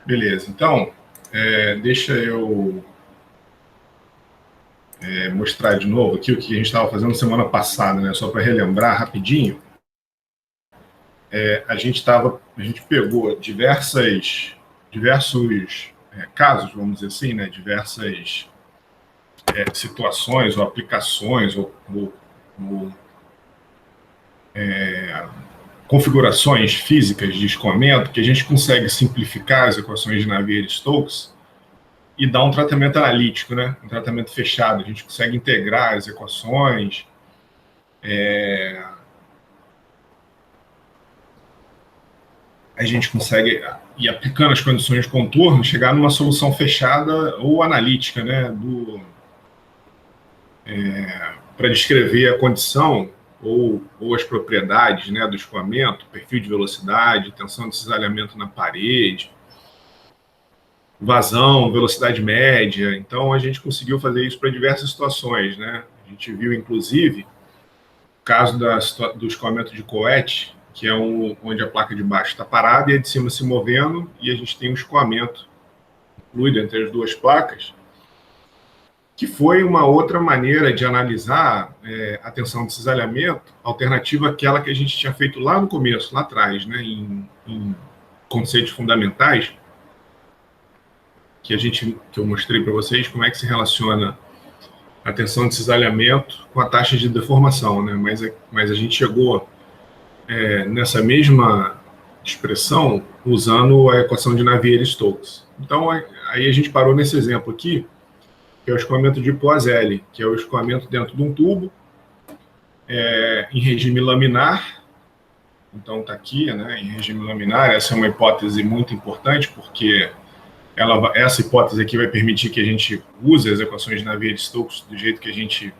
Beleza, então, deixa eu mostrar de novo aqui o que a gente estava fazendo semana passada, né? Só para relembrar rapidinho. A gente pegou diversos casos, vamos dizer assim, né? Diversas situações ou aplicações ou configurações físicas de escoamento que a gente consegue simplificar as equações de Navier-Stokes e dar um tratamento analítico, né? Um tratamento fechado. A gente consegue integrar as equações, a gente consegue, e aplicando as condições de contorno, chegar numa solução fechada ou analítica, né? Para descrever a condição ou as propriedades, né, do escoamento, perfil de velocidade, tensão de cisalhamento na parede, vazão, velocidade média. Então, a gente conseguiu fazer isso para diversas situações, né? A gente viu, inclusive, o caso do escoamento de Coete, que é onde a placa de baixo está parada e a de cima se movendo, e a gente tem um escoamento fluido entre as duas placas, que foi uma outra maneira de analisar a tensão de cisalhamento, alternativa àquela que a gente tinha feito lá no começo, lá atrás, né, em conceitos fundamentais, que eu mostrei para vocês como é que se relaciona a tensão de cisalhamento com a taxa de deformação, né? Mas a gente chegou nessa mesma expressão usando a equação de Navier-Stokes. Então, aí a gente parou nesse exemplo aqui, que é o escoamento de Poiseuille, que é o escoamento dentro de um tubo, em regime laminar. Então, está aqui, né, em regime laminar. Essa é uma hipótese muito importante, porque essa hipótese aqui vai permitir que a gente use as equações de Navier-Stokes do jeito que a gente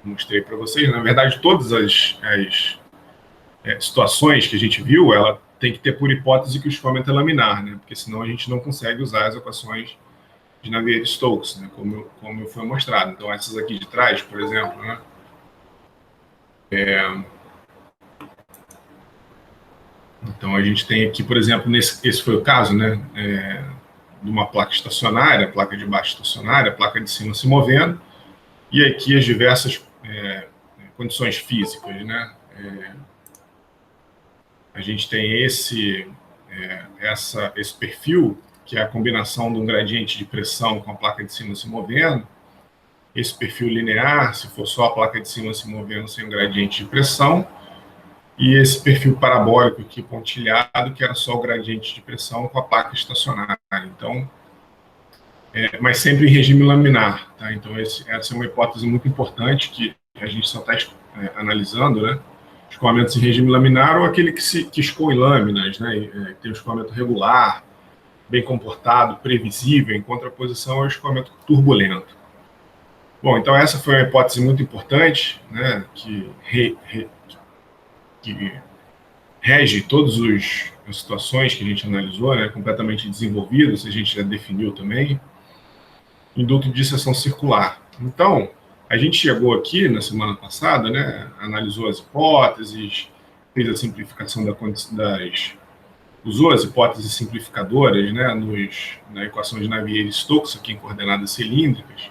mostrei para vocês. Na verdade, todas as situações que a gente viu, ela tem que ter por hipótese que o escoamento é laminar, né? Porque senão a gente não consegue usar as equações de Navier-Stokes, né? Como foi mostrado. Então, essas aqui de trás, por exemplo, né? Então, a gente tem aqui, por exemplo, esse foi o caso, né? De uma placa estacionária, placa de baixo estacionária, placa de cima se movendo, e aqui as diversas condições físicas, né? A gente tem esse perfil, que é a combinação de um gradiente de pressão com a placa de cima se movendo, esse perfil linear, se for só a placa de cima se movendo sem um gradiente de pressão, e esse perfil parabólico aqui pontilhado, que era só o gradiente de pressão com a placa estacionária. Então, mas sempre em regime laminar. Tá? Então, essa é uma hipótese muito importante que a gente só está analisando, né? Escoamentos em regime laminar ou aquele que escoa em lâminas, né? Tem um escoamento regular, bem comportado, previsível, em contraposição ao escoamento turbulento. Bom, então essa foi uma hipótese muito importante, né? Que rege todas as situações que a gente analisou, né? Completamente desenvolvidas, a gente já definiu também. Induto de dissecção circular. Então, a gente chegou aqui na semana passada, né, analisou as hipóteses, fez a simplificação usou as hipóteses simplificadoras, né, na equação de Navier-Stokes, aqui em coordenadas cilíndricas.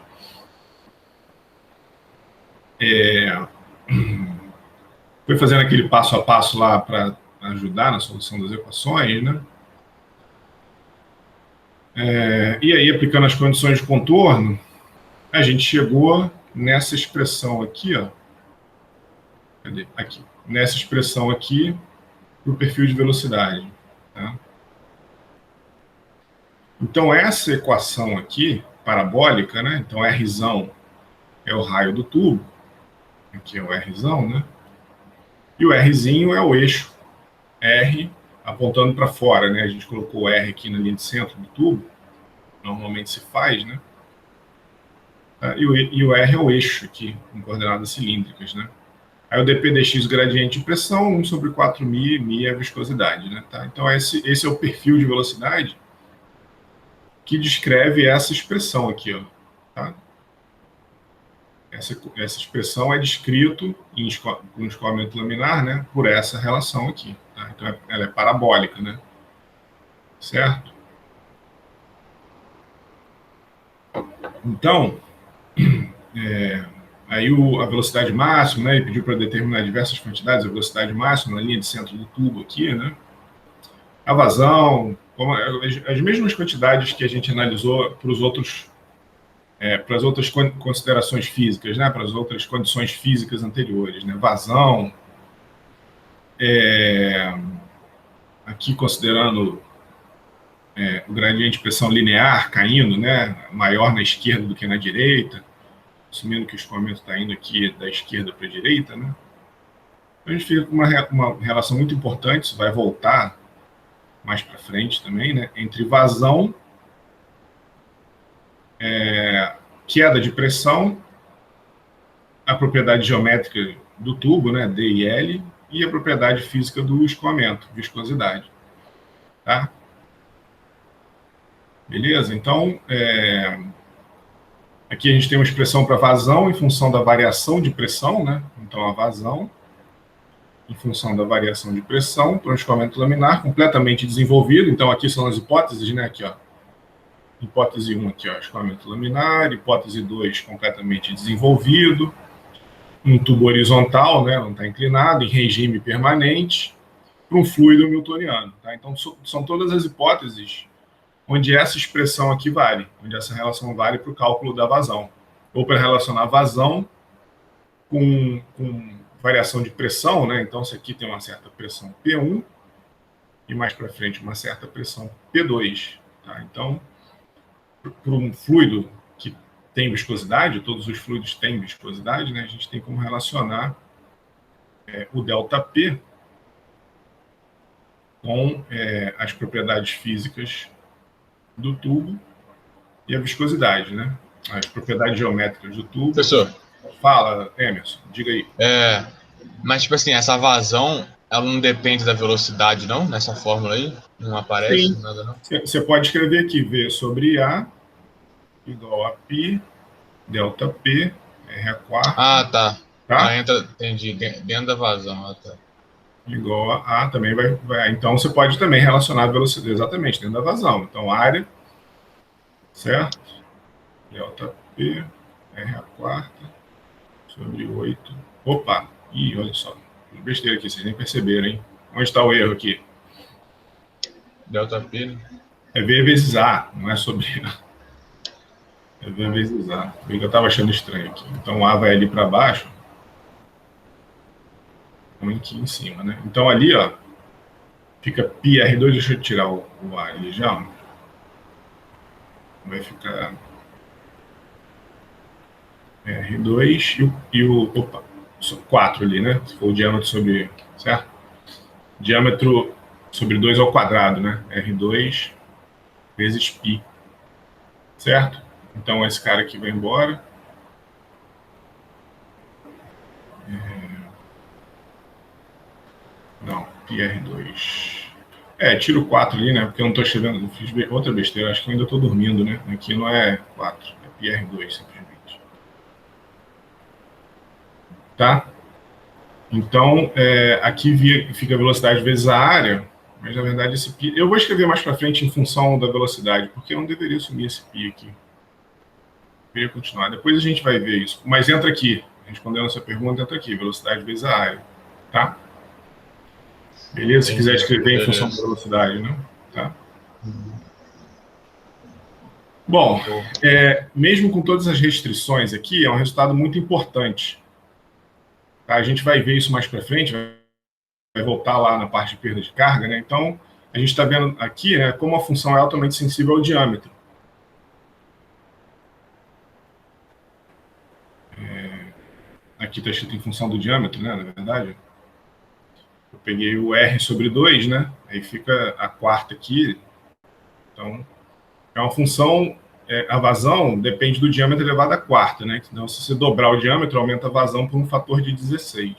Foi fazendo aquele passo a passo lá para ajudar na solução das equações, né? E aí, aplicando as condições de contorno, a gente chegou nessa expressão aqui, ó. Cadê? Aqui. Nessa expressão aqui, para o perfil de velocidade. Tá? Então, essa equação aqui, parabólica, né? Então, Rzão é o raio do tubo, aqui é o Rzão, né? E o Rzinho é o eixo R apontando para fora, né? A gente colocou o R aqui na linha de centro do tubo, normalmente se faz, né? E o R é o eixo aqui, em coordenadas cilíndricas, né? Aí o dp dx, gradiente de pressão, 1 sobre 4μ, μ é a viscosidade, né? Tá? Então, esse é o perfil de velocidade que descreve essa expressão aqui, ó. Tá? Essa expressão é descrito em um escoamento laminar, né, por essa relação aqui. Tá? Então, ela é parabólica, né? Certo? Então, aí a velocidade máxima, né? Ele pediu para determinar diversas quantidades, a velocidade máxima na linha de centro do tubo aqui, né? A vazão, as mesmas quantidades que a gente analisou para os outros, para as outras considerações físicas, né? Para as outras condições físicas anteriores, né? Vazão, aqui considerando o gradiente de pressão linear caindo, né? Maior na esquerda do que na direita, assumindo que o escoamento está indo aqui da esquerda para a direita, né? A gente fica com uma relação muito importante, isso vai voltar mais para frente também, né? Entre vazão, queda de pressão, a propriedade geométrica do tubo, né? D e L, e a propriedade física do escoamento, viscosidade. Tá? Beleza? Então, aqui a gente tem uma expressão para vazão em função da variação de pressão, né? Então, a vazão em função da variação de pressão para um escoamento laminar completamente desenvolvido. Então, aqui são as hipóteses, né? Aqui, ó. Hipótese 1 aqui, ó, escoamento laminar. Hipótese 2, completamente desenvolvido. Um tubo horizontal, né? Não está inclinado, em regime permanente, para um fluido newtoniano. Tá? Então, são todas as hipóteses onde essa expressão aqui vale, onde essa relação vale para o cálculo da vazão. Ou para relacionar vazão com variação de pressão, né? Então, isso aqui tem uma certa pressão P1 e mais para frente uma certa pressão P2. Tá? Então, para um fluido que tem viscosidade, todos os fluidos têm viscosidade, né? A gente tem como relacionar o ΔP com as propriedades físicas do tubo e a viscosidade, né? As propriedades geométricas do tubo. Professor. Fala, Emerson, diga aí. Mas, tipo assim, essa vazão, ela não depende da velocidade, não? Nessa fórmula aí? Não aparece? Sim. Nada, não? Você pode escrever aqui V sobre A igual a π, ΔP, R a quarta. Ah, tá. Tá? Ela entra, entendi, dentro da vazão. Tá. Igual a A também vai. Então, você pode também relacionar a velocidade exatamente dentro da vazão. Então, área, certo? ΔP, R a quarta, sobre 8. Opa! Ih, olha só. Besteira aqui, vocês nem perceberam, hein? Onde está o erro aqui? ΔP, né? É V vezes A, não é sobre A. É V vezes A. Bem que eu estava achando estranho aqui. Então, A vai ali para baixo. Aqui em cima, né? Então, ali, ó, fica πr2. Deixa eu tirar o A ali já. Vai ficar R2 opa, 4 ali, né? Se for o diâmetro sobre, certo? Diâmetro sobre 2 ao quadrado, né? R2 vezes π, certo? Então, esse cara aqui vai embora. Não, πr2. Tiro 4 ali, né? Porque eu não estou escrevendo, fiz outra besteira, acho que eu ainda estou dormindo, né? Aqui não é 4, é πr2 simplesmente. Tá? Então, aqui fica a velocidade vezes a área, mas na verdade esse π... Eu vou escrever mais para frente em função da velocidade, porque eu não deveria assumir esse π aqui. Eu deveria continuar. Depois a gente vai ver isso. Mas entra aqui, respondendo essa pergunta, entra aqui, velocidade vezes a área. Tá? Beleza? Se quiser escrever em função da velocidade, né? Tá? Bom, mesmo com todas as restrições aqui, é um resultado muito importante. Tá? A gente vai ver isso mais para frente, vai voltar lá na parte de perda de carga, né? Então, a gente está vendo aqui, né, como a função é altamente sensível ao diâmetro. Aqui está escrito em função do diâmetro, né, na verdade. Eu peguei o R sobre 2, né? Aí fica a quarta aqui. Então, é uma função... a vazão depende do diâmetro elevado à quarta, né? Então, se você dobrar o diâmetro, aumenta a vazão por um fator de 16.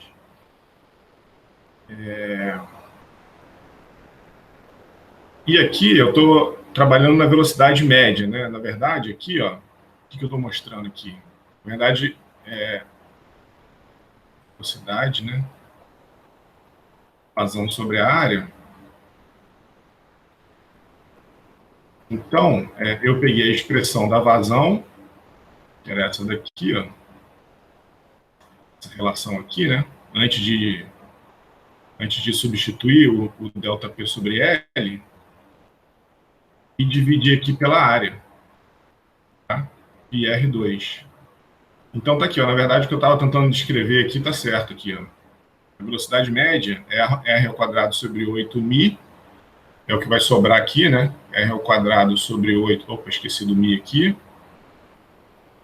E aqui eu estou trabalhando na velocidade média, né? Na verdade, aqui, ó, o que eu estou mostrando aqui? Na verdade, velocidade, né? Vazão sobre a área. Então, eu peguei a expressão da vazão que era essa daqui, ó, essa relação aqui, né? Antes de substituir o ΔP sobre L e dividir aqui pela área, tá? E R2. Então tá aqui, ó, na verdade o que eu estava tentando descrever aqui tá certo aqui, ó. A velocidade média é R ao quadrado sobre 8μ, é o que vai sobrar aqui, né? R ao quadrado sobre 8, opa, esqueci do μ aqui,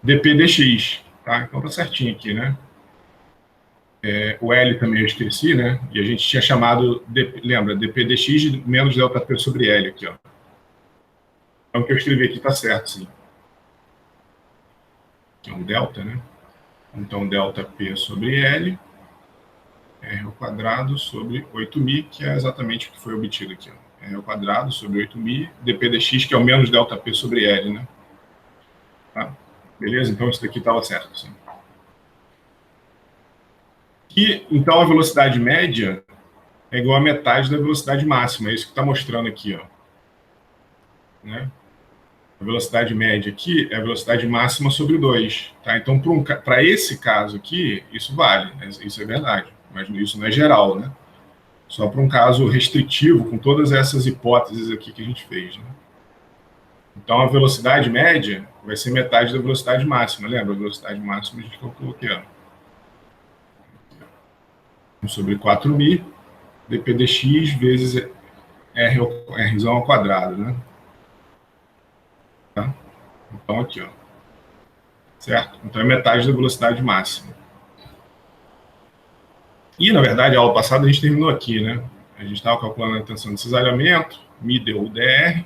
dp dx, tá? Então tá certinho aqui, né? O L também eu esqueci, né? E a gente tinha chamado, lembra, dp dx menos ΔP sobre L aqui, ó. Então o que eu escrevi aqui tá certo, sim. Que é um delta, né? Então ΔP sobre L, R ao quadrado sobre 8μ, que é exatamente o que foi obtido aqui, ó. R ao quadrado sobre 8μ, dp dx, que é o menos ΔP sobre L, né? Tá? Beleza? Então isso daqui estava certo, sim. E, então, a velocidade média é igual a metade da velocidade máxima. É isso que está mostrando aqui, ó. Né? A velocidade média aqui é a velocidade máxima sobre 2. Tá? Então, para esse caso aqui, isso vale. Isso é verdade. Mas isso não é geral, né? Só para um caso restritivo, com todas essas hipóteses aqui que a gente fez. Né? Então, a velocidade média vai ser metade da velocidade máxima. Lembra? A velocidade máxima a gente calculou aqui, ó. Sobre 4μ, dp dx vezes r ao quadrado, né? Tá? Então, aqui, ó. Certo? Então, é metade da velocidade máxima. E, na verdade, a aula passada a gente terminou aqui, né? A gente estava calculando a tensão de cisalhamento, μ deu dr,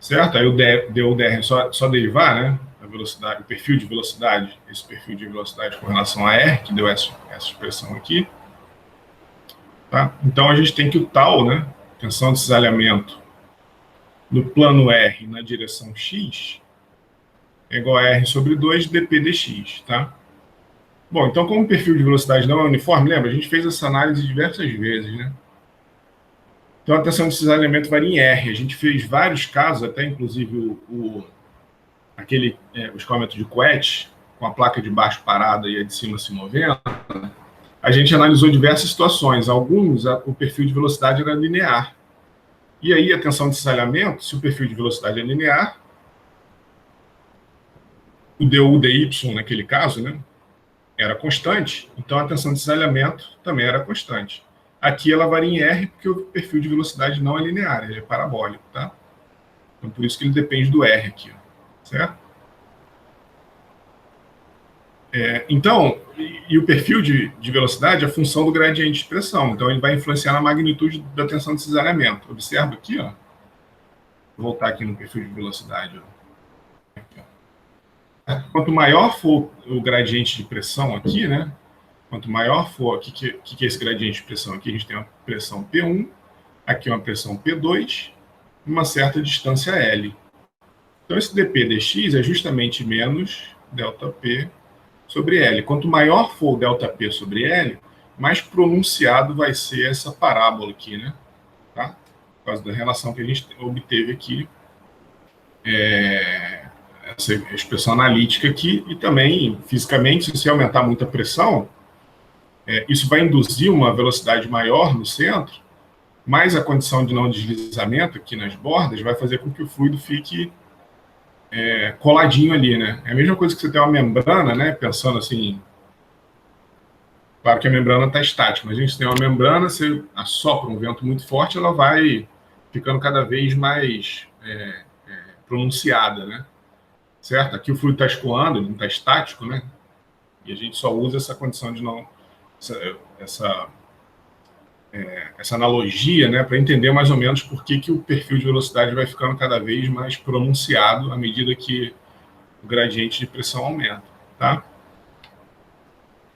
certo? Aí o deu dr é só derivar, né? A velocidade, o perfil de velocidade, esse perfil de velocidade com relação a r, que deu essa expressão aqui. Tá? Então, a gente tem que o tal, né? Tensão de cisalhamento no plano R na direção x é igual a R sobre 2 dp dx, tá? Bom, então como o perfil de velocidade não é uniforme, lembra? A gente fez essa análise diversas vezes, né? Então a tensão de cisalhamento varia em R. A gente fez vários casos, até inclusive o escoamento de coete, com a placa de baixo parada e a de cima se movendo. A gente analisou diversas situações. Alguns, o perfil de velocidade era linear. E aí a tensão de cisalhamento, se o perfil de velocidade é linear, o du dy, naquele caso, né, era constante, então a tensão de cisalhamento também era constante. Aqui ela varia em R, porque o perfil de velocidade não é linear, ele é parabólico, tá? Então por isso que ele depende do R aqui, certo? Então, e o perfil de velocidade é a função do gradiente de pressão, então ele vai influenciar na magnitude da tensão de cisalhamento. Observa aqui, ó. Vou voltar aqui no perfil de velocidade, ó. Aqui, ó. Quanto maior for o gradiente de pressão aqui, né? Quanto maior for, o que é esse gradiente de pressão? Aqui a gente tem uma pressão P1, aqui uma pressão P2, uma certa distância L. Então esse dp dx é justamente menos ΔP sobre L. Quanto maior for o ΔP sobre L, mais pronunciado vai ser essa parábola aqui, né? Tá? Por causa da relação que a gente obteve aqui, essa expressão analítica aqui, e também, fisicamente, se aumentar muito a pressão, isso vai induzir uma velocidade maior no centro, mas a condição de não deslizamento aqui nas bordas vai fazer com que o fluido fique coladinho ali, né? É a mesma coisa que você tem uma membrana, né? Pensando assim, claro que a membrana está estática, mas a gente tem uma membrana, você assopra um vento muito forte, ela vai ficando cada vez mais pronunciada, né? Certo? Aqui o fluido está escoando, ele não está estático, né? E a gente só usa essa condição de não... essa analogia, né, para entender mais ou menos por que o perfil de velocidade vai ficando cada vez mais pronunciado à medida que o gradiente de pressão aumenta, tá?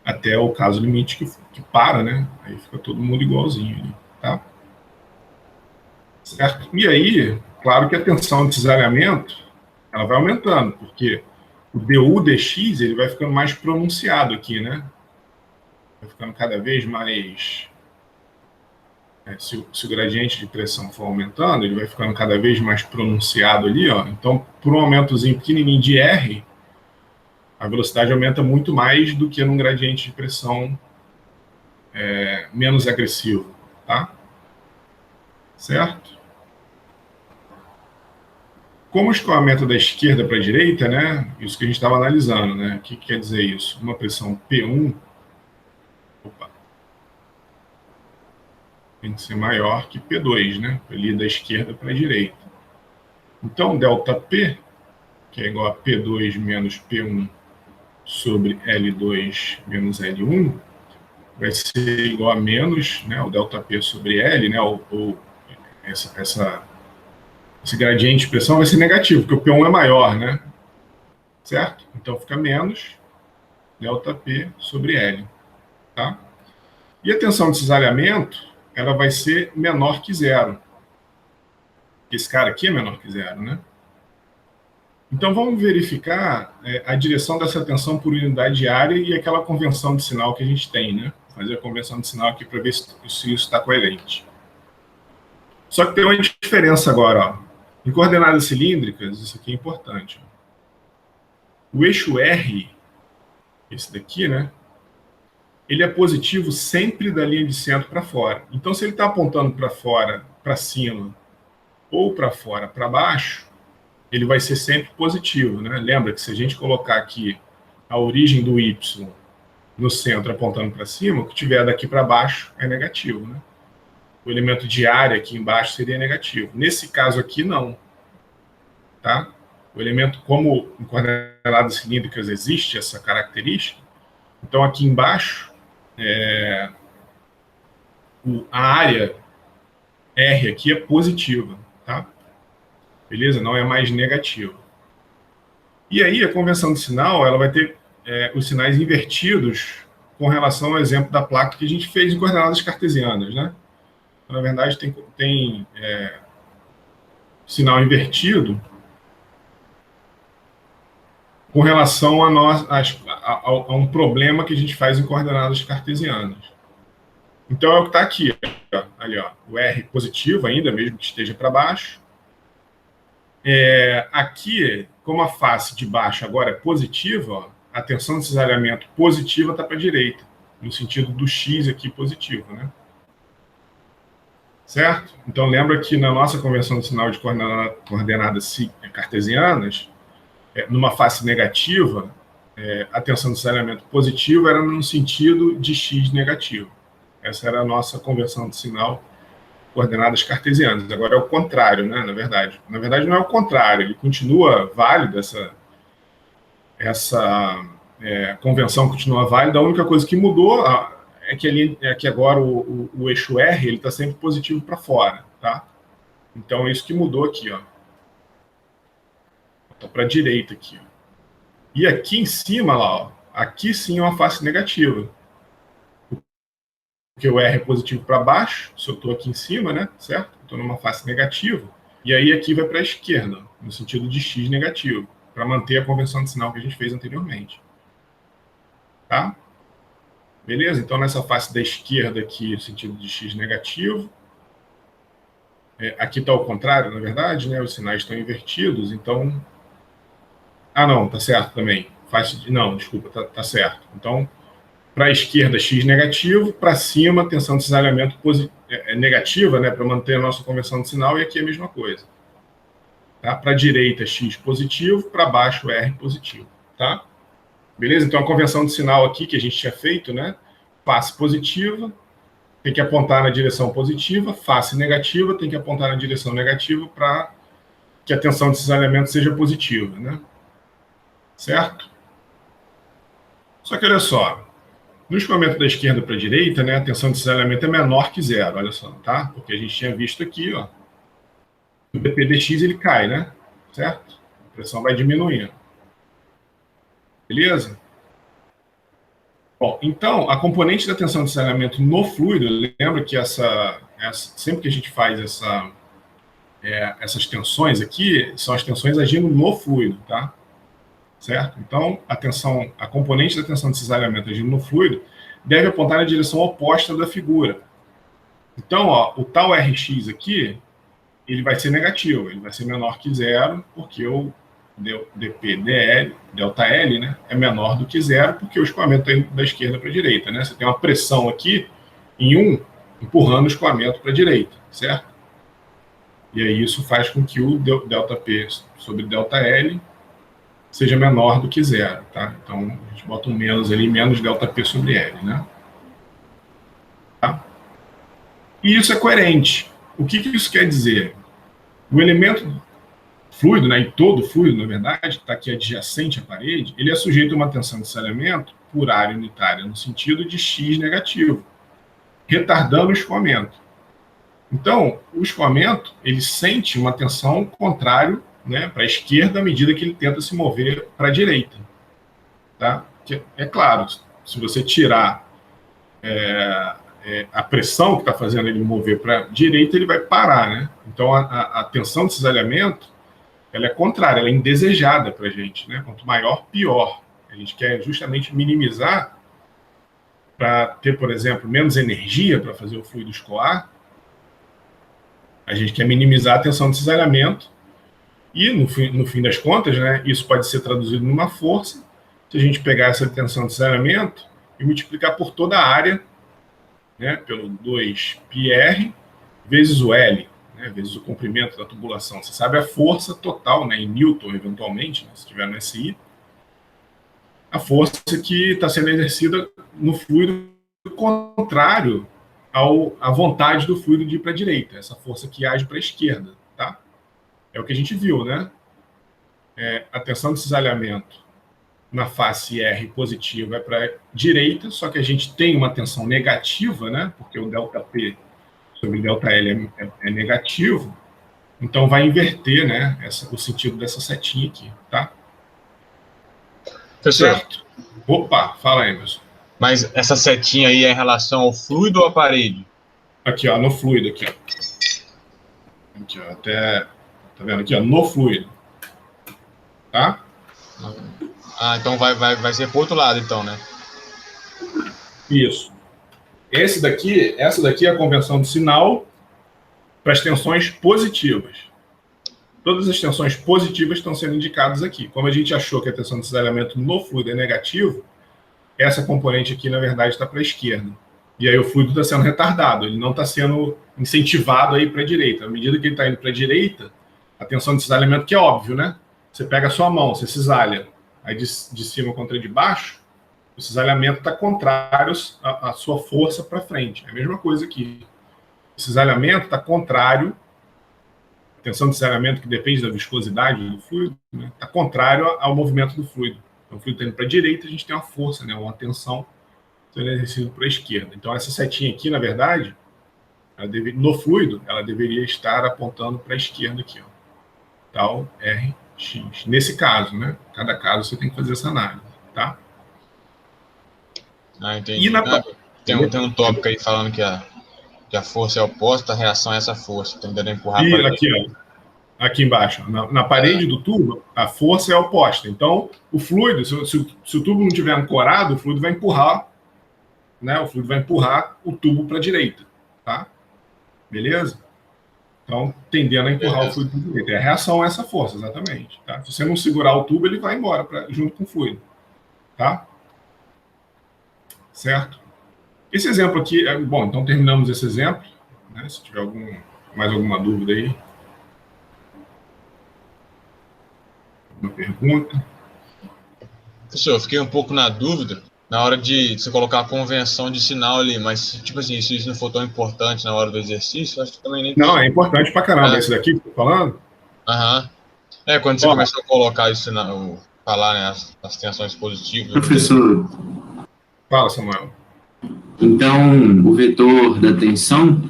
Até o caso limite que para, né? Aí fica todo mundo igualzinho ali, tá? Certo? E aí, claro que a tensão de cisalhamento ela vai aumentando, porque o du dx ele vai ficando mais pronunciado aqui, né? Vai ficando cada vez mais... Se o gradiente de pressão for aumentando, ele vai ficando cada vez mais pronunciado ali, ó. Então, por um aumentozinho pequenininho de R, A velocidade aumenta muito mais do que num gradiente de pressão menos agressivo, tá? Certo? Como o escoamento da esquerda para a direita, né? Isso que a gente estava analisando, né? O que quer dizer isso? Uma pressão P1, tem que ser maior que P2, né? Ali da esquerda para a direita. Então, ΔP, que é igual a P2 menos P1 sobre L2 menos L1, vai ser igual a menos, né, o ΔP sobre L, né, esse gradiente de pressão vai ser negativo, porque o P1 é maior, né? Certo? Então fica menos ΔP sobre L, tá? E a tensão de cisalhamento, ela vai ser menor que zero. Esse cara aqui é menor que zero, né? Então vamos verificar a direção dessa tensão por unidade de área e aquela convenção de sinal que a gente tem, né? Fazer a convenção de sinal aqui para ver se isso está coerente. Só que tem uma diferença agora, ó. Em coordenadas cilíndricas, isso aqui é importante. O eixo R, esse daqui, né? Ele é positivo sempre da linha de centro para fora. Então, se ele está apontando para fora, para cima, ou para fora, para baixo, ele vai ser sempre positivo, né? Lembra que se a gente colocar aqui a origem do Y no centro apontando para cima, o que tiver daqui para baixo é negativo, né? O elemento de área aqui embaixo seria negativo. Nesse caso aqui, não. Tá? O elemento, como em coordenadas cilíndricas existe essa característica, então aqui embaixo, a área R aqui é positiva, tá? Beleza? Não é mais negativa. E aí a convenção de sinal, ela vai ter os sinais invertidos com relação ao exemplo da placa que a gente fez em coordenadas cartesianas, né? Na verdade, tem sinal invertido com relação a um problema que a gente faz em coordenadas cartesianas. Então, é o que está aqui. Ó, ali, ó, o R positivo ainda, mesmo que esteja para baixo. Aqui, como a face de baixo agora é positiva, ó, a tensão de cisalhamento positiva está para a direita, no sentido do X aqui positivo, né? Certo? Então, lembra que na nossa convenção de sinal de coordenadas cartesianas, numa face negativa, a tensão de cisalhamento positivo era no sentido de X negativo. Essa era a nossa convenção de sinal coordenadas cartesianas. Agora é o contrário, né? Na verdade não é o contrário, ele continua válido, essa convenção continua válida. A única coisa que mudou é que agora o eixo R ele está sempre positivo para fora, tá? Então é isso que mudou aqui, ó. Está para a direita aqui, ó. E aqui em cima, lá, ó, aqui sim é uma face negativa. Porque o R é positivo para baixo, se eu estou aqui em cima, né? Certo? Estou numa face negativa. E aí aqui vai para a esquerda, no sentido de X negativo, para manter a convenção de sinal que a gente fez anteriormente. Tá? Beleza? Então, nessa face da esquerda aqui, no sentido de X negativo. Aqui está ao contrário, na verdade, né? Os sinais estão invertidos, então... Ah, não, tá certo também. Não, desculpa, tá certo. Então, para a esquerda, X negativo, para cima, tensão de cisalhamento negativa, né? Para manter a nossa convenção de sinal, e aqui é a mesma coisa. Tá? Para a direita, X positivo, para baixo, R positivo. Tá? Beleza? Então, a convenção de sinal aqui que a gente tinha feito, né? Face positiva, tem que apontar na direção positiva, face negativa, tem que apontar na direção negativa para que a tensão de cisalhamento seja positiva, né? Certo? Só que olha só, no escoamento da esquerda para a direita, né, a tensão de cisalhamento é menor que zero, olha só, tá? Porque a gente tinha visto aqui, ó, o dp dx ele cai, né? Certo? A pressão vai diminuindo. Beleza? Bom, então, a componente da tensão de cisalhamento no fluido, lembra que sempre que a gente faz essas tensões aqui, são as tensões agindo no fluido, tá? Certo? Então, a componente da tensão de cisalhamento agindo no fluido deve apontar na direção oposta da figura. Então, ó, o tal Rx aqui, ele vai ser negativo, ele vai ser menor que zero, porque dP, delta L, né, é menor do que zero, porque o escoamento está indo da esquerda para a direita, né? Você tem uma pressão aqui em empurrando o escoamento para a direita, certo? E aí isso faz com que o delta P sobre delta L seja menor do que zero, tá? Então, a gente bota um menos ali, menos delta P sobre L, né? Tá? E isso é coerente. O que isso quer dizer? O elemento fluido, né, e todo fluido, na verdade, que está aqui adjacente à parede, ele é sujeito a uma tensão de salhamento por área unitária, no sentido de X negativo, retardando o escoamento. Então, o escoamento, ele sente uma tensão contrária, né, para a esquerda à medida que ele tenta se mover para a direita. Tá? É claro, se você tirar a pressão que está fazendo ele mover para a direita, ele vai parar. Né? Então, a tensão de cisalhamento ela é contrária, ela é indesejada para a gente. Né? Quanto maior, pior. A gente quer justamente minimizar para ter, por exemplo, menos energia para fazer o fluido escoar. A gente quer minimizar a tensão de cisalhamento e, no fim das contas, né, isso pode ser traduzido numa força. Se a gente pegar essa tensão de cisalhamento e multiplicar por toda a área, né, pelo 2πr vezes o L, né, vezes o comprimento da tubulação. Você sabe a força total, né, em Newton, eventualmente, né, se tiver no SI, a força que está sendo exercida no fluido contrário à vontade do fluido de ir para a direita, essa força que age para a esquerda. Tá? É o que a gente viu, né? A tensão de cisalhamento na face R positiva é para a direita, só que a gente tem uma tensão negativa, né? Porque o ΔP sobre ΔL é negativo, então vai inverter, né, o sentido dessa setinha aqui, tá? Professor, certo? Opa, fala aí, Emerson. Mas essa setinha aí é em relação ao fluido ou à parede? Aqui, ó, no fluido, aqui, ó. Aqui, ó, até... Tá vendo aqui, ó, no fluido. Tá? Então vai ser pro outro lado, então, né? Isso. Essa daqui é a convenção do sinal para as tensões positivas. Todas as tensões positivas estão sendo indicadas aqui. Como a gente achou que a tensão de cisalhamento no fluido é negativo, essa componente aqui, na verdade, está para a esquerda. E aí o fluido está sendo retardado, ele não está sendo incentivado aí para a direita. À medida que ele está indo para a direita, a tensão de cisalhamento, que é óbvio, né? Você pega a sua mão, você cisalha, aí de cima contra de baixo, o cisalhamento está contrário à sua força para frente. É a mesma coisa aqui. O cisalhamento está contrário, a tensão de cisalhamento, que depende da viscosidade do fluido, né, está contrário ao movimento do fluido. Então, o fluido está indo para a direita, a gente tem uma força, né, uma tensão sendo exercida para a esquerda. Então, essa setinha aqui, na verdade, no fluido, ela deveria estar apontando para a esquerda aqui, ó. Tal Rx. Nesse caso, né? Cada caso você tem que fazer essa análise, tá? Entendi. Tem um tópico aí falando que a força é oposta, a reação é essa força, tentando empurrar para aqui, ó. Aqui embaixo, na parede do tubo, a força é oposta. Então, o fluido, se o tubo não estiver ancorado, o fluido vai empurrar, né? O fluido vai empurrar o tubo para a direita, tá? Beleza? Então, tendendo a empurrar o fluido para a direita. A reação é essa força, exatamente. Tá? Se você não segurar o tubo, ele vai embora junto com o fluido. Tá? Certo? Esse exemplo aqui, bom, então terminamos esse exemplo. Né? Se tiver mais alguma dúvida aí. Uma pergunta? Professor, eu fiquei um pouco na dúvida na hora de você colocar a convenção de sinal ali, mas, tipo assim, se isso não for tão importante na hora do exercício, acho que também nem... Não, é importante pra caramba. Esse daqui que eu tô falando? Quando você começou a colocar isso, falar, né, as tensões positivas... Professor... Fala, Samuel. Então, o vetor da tensão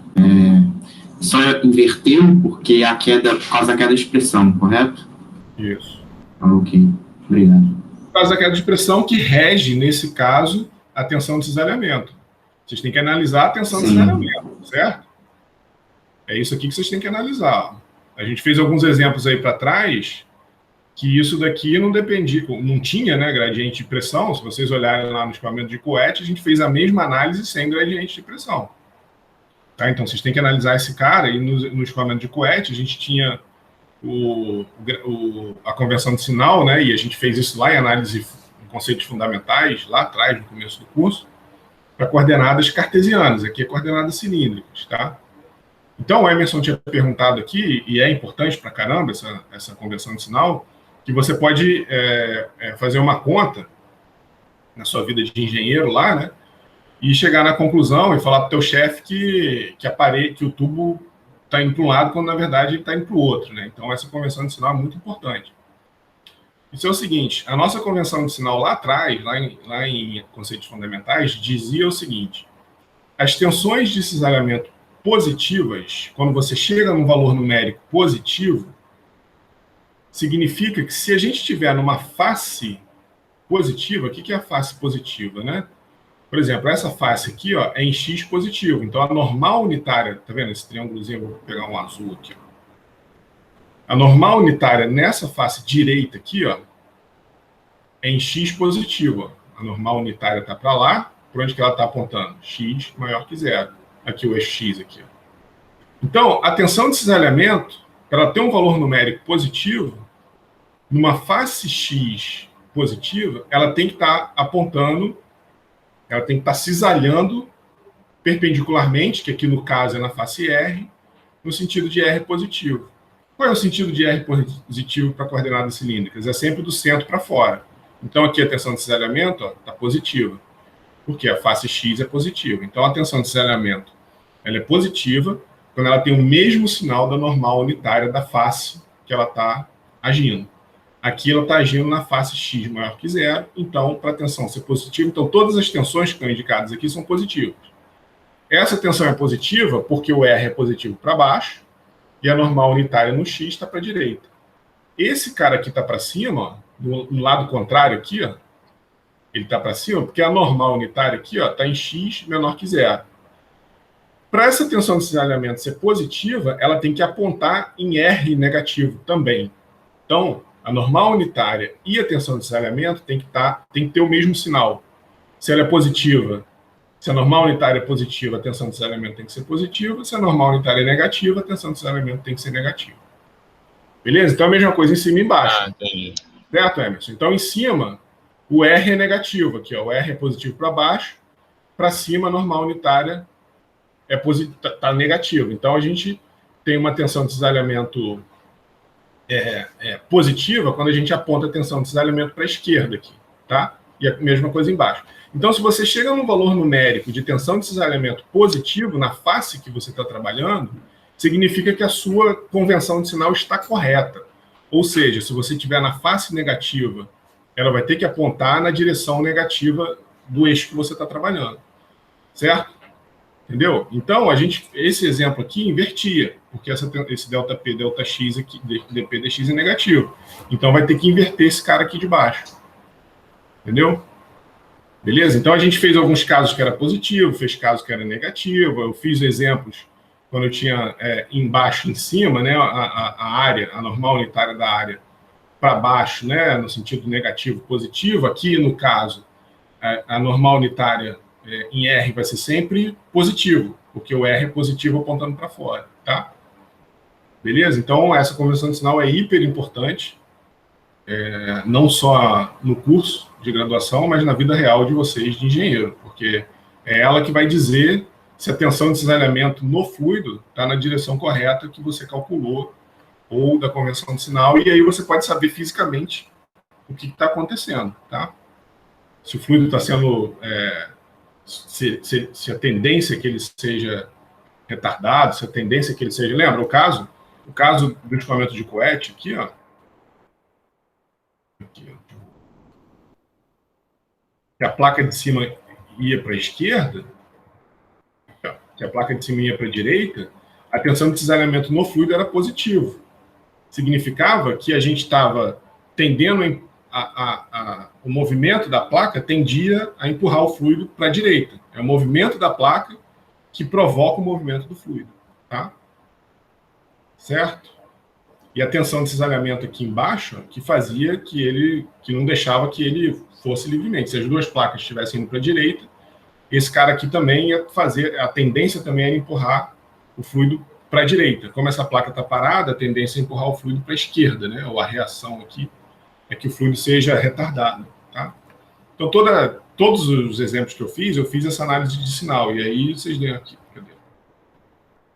só inverteu porque por causa daquela expressão, correto? Isso. Ok, obrigado. Por causa daquela expressão que rege, nesse caso, a tensão de cisalhamento. Vocês têm que analisar a tensão de cisalhamento, certo? É isso aqui que vocês têm que analisar. A gente fez alguns exemplos aí para trás que isso daqui não dependia, não tinha, né, gradiente de pressão. Se vocês olharem lá no escoamento de Coete, a gente fez a mesma análise sem gradiente de pressão. Tá? Então, vocês têm que analisar esse cara, e no escoamento de Coete, a gente tinha a conversão de sinal, né? E a gente fez isso lá em análise em conceitos fundamentais, lá atrás, no começo do curso, para coordenadas cartesianas. Aqui é coordenadas cilíndricas, tá? Então, o Emerson tinha perguntado aqui, e é importante para caramba essa conversão de sinal, que você pode fazer uma conta na sua vida de engenheiro lá, né? E chegar na conclusão e falar para o teu chefe que o tubo está indo para um lado, quando na verdade ele está indo para o outro, né? Então, essa conversão de sinal é muito importante. Isso é o seguinte: a nossa convenção de sinal lá atrás, lá em conceitos fundamentais, dizia o seguinte: as tensões de cisalhamento positivas, quando você chega num valor numérico positivo, significa que se a gente estiver numa face positiva, o que é a face positiva, né? Por exemplo, essa face aqui, ó, é em x positivo. Então, a normal unitária, tá vendo esse triângulozinho? Vou pegar um azul aqui, ó. A normal unitária nessa face direita aqui, ó, é em x positivo. Ó. A normal unitária está para lá. Por onde que ela está apontando? X maior que zero. Aqui o eixo x aqui. Ó. Então, a tensão de cisalhamento, para ela ter um valor numérico positivo, numa face x positiva, ela tem que estar apontando, ela tem que estar cisalhando perpendicularmente, que aqui no caso é na face R, no sentido de R positivo. Qual é o sentido de R positivo para coordenadas cilíndricas? É sempre do centro para fora. Então, aqui a tensão de cisalhamento está positiva, porque a face X é positiva. Então, a tensão de cisalhamento ela é positiva quando ela tem o mesmo sinal da normal unitária da face que ela está agindo. Aqui ela está agindo na face X maior que zero, então, para a tensão ser positiva, então todas as tensões que estão indicadas aqui são positivas. Essa tensão é positiva porque o R é positivo para baixo, e a normal unitária no X está para a direita. Esse cara aqui está para cima, ó, no lado contrário aqui, ó, ele está para cima porque a normal unitária aqui está em X menor que zero. Para essa tensão de cisalhamento ser positiva, ela tem que apontar em R negativo também. Então, a normal unitária e a tensão de cisalhamento tem que ter o mesmo sinal. Se ela é positiva, se a normal unitária é positiva, a tensão de cisalhamento tem que ser positiva. Se a normal unitária é negativa, a tensão de cisalhamento tem que ser negativa. Beleza? Então, a mesma coisa em cima e embaixo. Entendi. Certo, Emerson? Então, em cima, o R é negativo aqui, ó. O R é positivo para baixo. Para cima, a normal unitária tá negativo. Então, a gente tem uma tensão de cisalhamento positiva quando a gente aponta a tensão de cisalhamento para a esquerda aqui, tá? E a mesma coisa embaixo. Então, se você chega num valor numérico de tensão de cisalhamento positivo na face que você está trabalhando, significa que a sua convenção de sinal está correta. Ou seja, se você estiver na face negativa, ela vai ter que apontar na direção negativa do eixo que você está trabalhando. Certo? Entendeu? Então, esse exemplo aqui invertia, porque esse ΔP, ΔX aqui, dP, dx é negativo. Então, vai ter que inverter esse cara aqui de baixo. Entendeu? Beleza? Então, a gente fez alguns casos que era positivo, fez casos que era negativo. Eu fiz exemplos quando eu tinha embaixo e em cima, né, a área, a normal unitária da área para baixo, né, no sentido negativo, positivo. Aqui, no caso, a normal unitária em R vai ser sempre positivo, porque o R é positivo apontando para fora, tá? Beleza? Então, essa convenção de sinal é hiper importante, não só no curso de graduação, mas na vida real de vocês de engenheiro, porque é ela que vai dizer se a tensão de cisalhamento no fluido está na direção correta que você calculou, ou da convenção de sinal, e aí você pode saber fisicamente o que está acontecendo, tá? Se o fluido está sendo... Se a tendência é que ele seja retardado, se a tendência é que ele seja... Lembra o caso do escoamento de Couette aqui, ó. Que a placa de cima ia para a esquerda, que a placa de cima ia para a direita, a tensão de cisalhamento no fluido era positivo. Significava que a gente estava tendendo o movimento da placa tendia a empurrar o fluido para a direita. É o movimento da placa que provoca o movimento do fluido, tá? Certo? E a tensão de cisalhamento aqui embaixo que fazia que não deixava que ele fosse livremente. Se as duas placas estivessem indo para a direita, esse cara aqui também ia fazer, a tendência também era empurrar o fluido para a direita. Como essa placa está parada, a tendência é empurrar o fluido para a esquerda, né? Ou a reação aqui é que o fluido seja retardado, tá? Então, todos os exemplos que eu fiz essa análise de sinal. E aí vocês veem aqui. Cadê?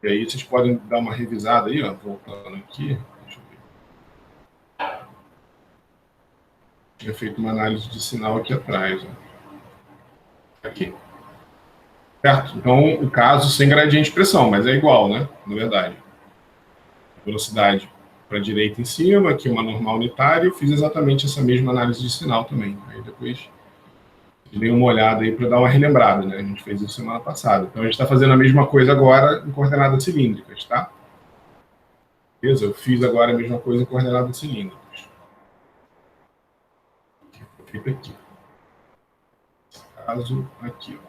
E aí vocês podem dar uma revisada aí, ó, voltando aqui. Deixa eu ver. Tinha feito uma análise de sinal aqui atrás, ó. Aqui. Certo? Então, o caso sem gradiente de pressão, mas é igual, né? Na verdade. Velocidade para a direita em cima, aqui uma normal unitária, eu fiz exatamente essa mesma análise de sinal também. Aí depois dei uma olhada aí para dar uma relembrada, né? A gente fez isso semana passada. Então, a gente está fazendo a mesma coisa agora em coordenadas cilíndricas, tá? Beleza? Eu fiz agora a mesma coisa em coordenadas cilíndricas. Feito aqui. Nesse caso, aqui, ó.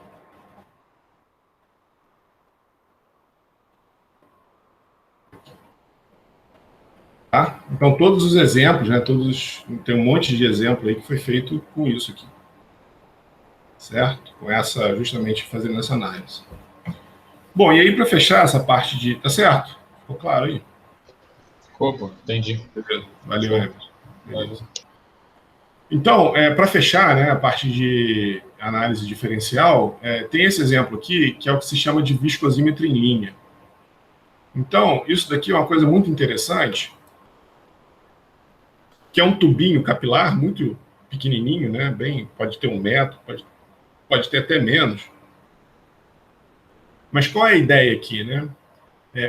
Tá? Então, todos os exemplos, né? Tem um monte de exemplo aí que foi feito com isso aqui. Certo? Com essa, justamente fazendo essa análise. Bom, e aí para fechar essa parte de... Tá certo? Ficou claro aí? Opa, entendi. Beleza. Valeu, Everton. Beleza. Então, para fechar, né, a parte de análise diferencial, tem esse exemplo aqui, que é o que se chama de viscosímetro em linha. Então, isso daqui é uma coisa muito interessante, que é um tubinho capilar muito pequenininho, né, pode ter 1 metro, pode ter até menos. Mas qual é a ideia aqui, né?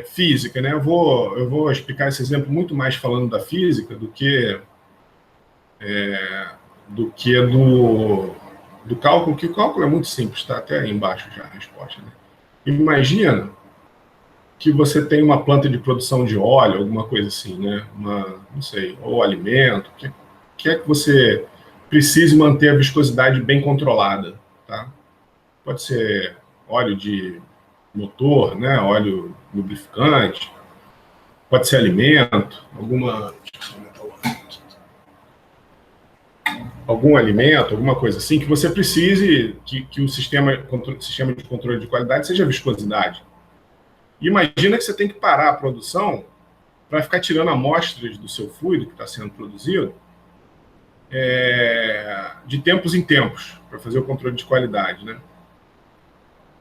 Física, né? Eu vou explicar esse exemplo muito mais falando da física do que do cálculo, que o cálculo é muito simples, está até aí embaixo já a resposta, né? Imagina que você tem uma planta de produção de óleo, alguma coisa assim, né? Não sei, ou alimento, que é que você precise manter a viscosidade bem controlada, tá? Pode ser óleo de motor, né? Óleo lubrificante, pode ser alimento, algum alimento, alguma coisa assim, que você precise que o sistema de controle de qualidade seja viscosidade. Imagina que você tem que parar a produção para ficar tirando amostras do seu fluido que está sendo produzido de tempos em tempos, para fazer o controle de qualidade, né?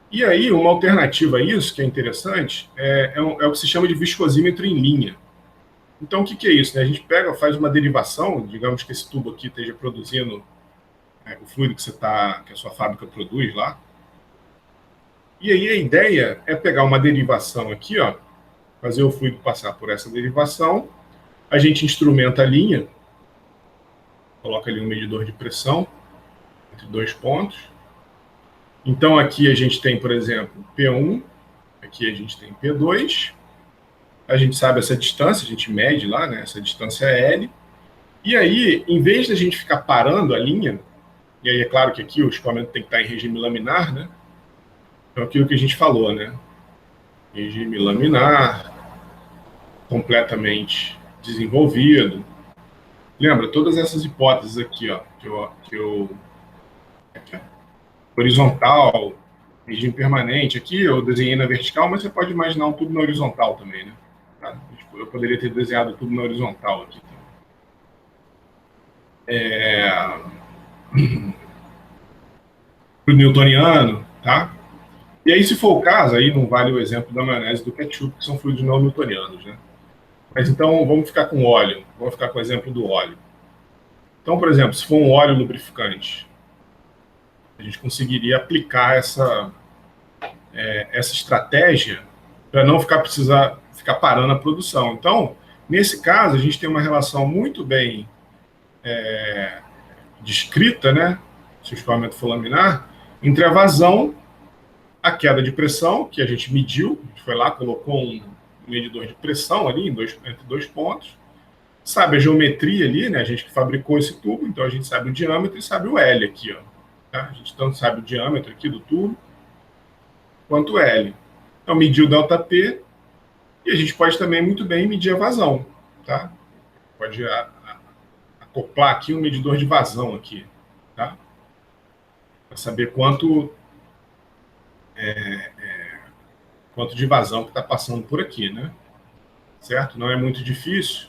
E aí, uma alternativa a isso, que é interessante, é o que se chama de viscosímetro em linha. Então, o que é isso, né? A gente faz uma derivação, digamos que esse tubo aqui esteja produzindo o fluido que a sua fábrica produz lá. E aí a ideia é pegar uma derivação aqui, ó, fazer o fluido passar por essa derivação, a gente instrumenta a linha, coloca ali um medidor de pressão entre 2 pontos. Então aqui a gente tem, por exemplo, P1, aqui a gente tem P2, a gente sabe essa distância, a gente mede lá, né? Essa distância é L. E aí, em vez de a gente ficar parando a linha, e aí é claro que aqui o escoamento tem que estar em regime laminar, né? Então aquilo que a gente falou, né? Regime laminar, completamente desenvolvido. Lembra, todas essas hipóteses aqui, ó, horizontal, regime permanente, aqui eu desenhei na vertical, mas você pode imaginar um tubo na horizontal também, né? Eu poderia ter desenhado tudo na horizontal aqui. Pro newtoniano, tá? E aí, se for o caso, aí não vale o exemplo da maionese do ketchup, que são fluidos não newtonianos, né? Mas então, vamos ficar com óleo. Vamos ficar com o exemplo do óleo. Então, por exemplo, se for um óleo lubrificante, a gente conseguiria aplicar essa estratégia para não precisar ficar parando a produção. Então, nesse caso, a gente tem uma relação muito bem descrita, né, se o escoamento for laminar, entre a vazão, a queda de pressão, que a gente mediu, a gente foi lá, colocou um medidor de pressão ali entre 2 pontos, sabe a geometria ali, né, a gente que fabricou esse tubo, então a gente sabe o diâmetro e sabe o L aqui, ó. Tá? A gente tanto sabe o diâmetro aqui do tubo, quanto o L. Então, mediu o ΔP, e a gente pode também muito bem medir a vazão, tá? Pode acoplar aqui um medidor de vazão aqui, tá? Para saber quanto de vazão que está passando por aqui, né? Certo? Não é muito difícil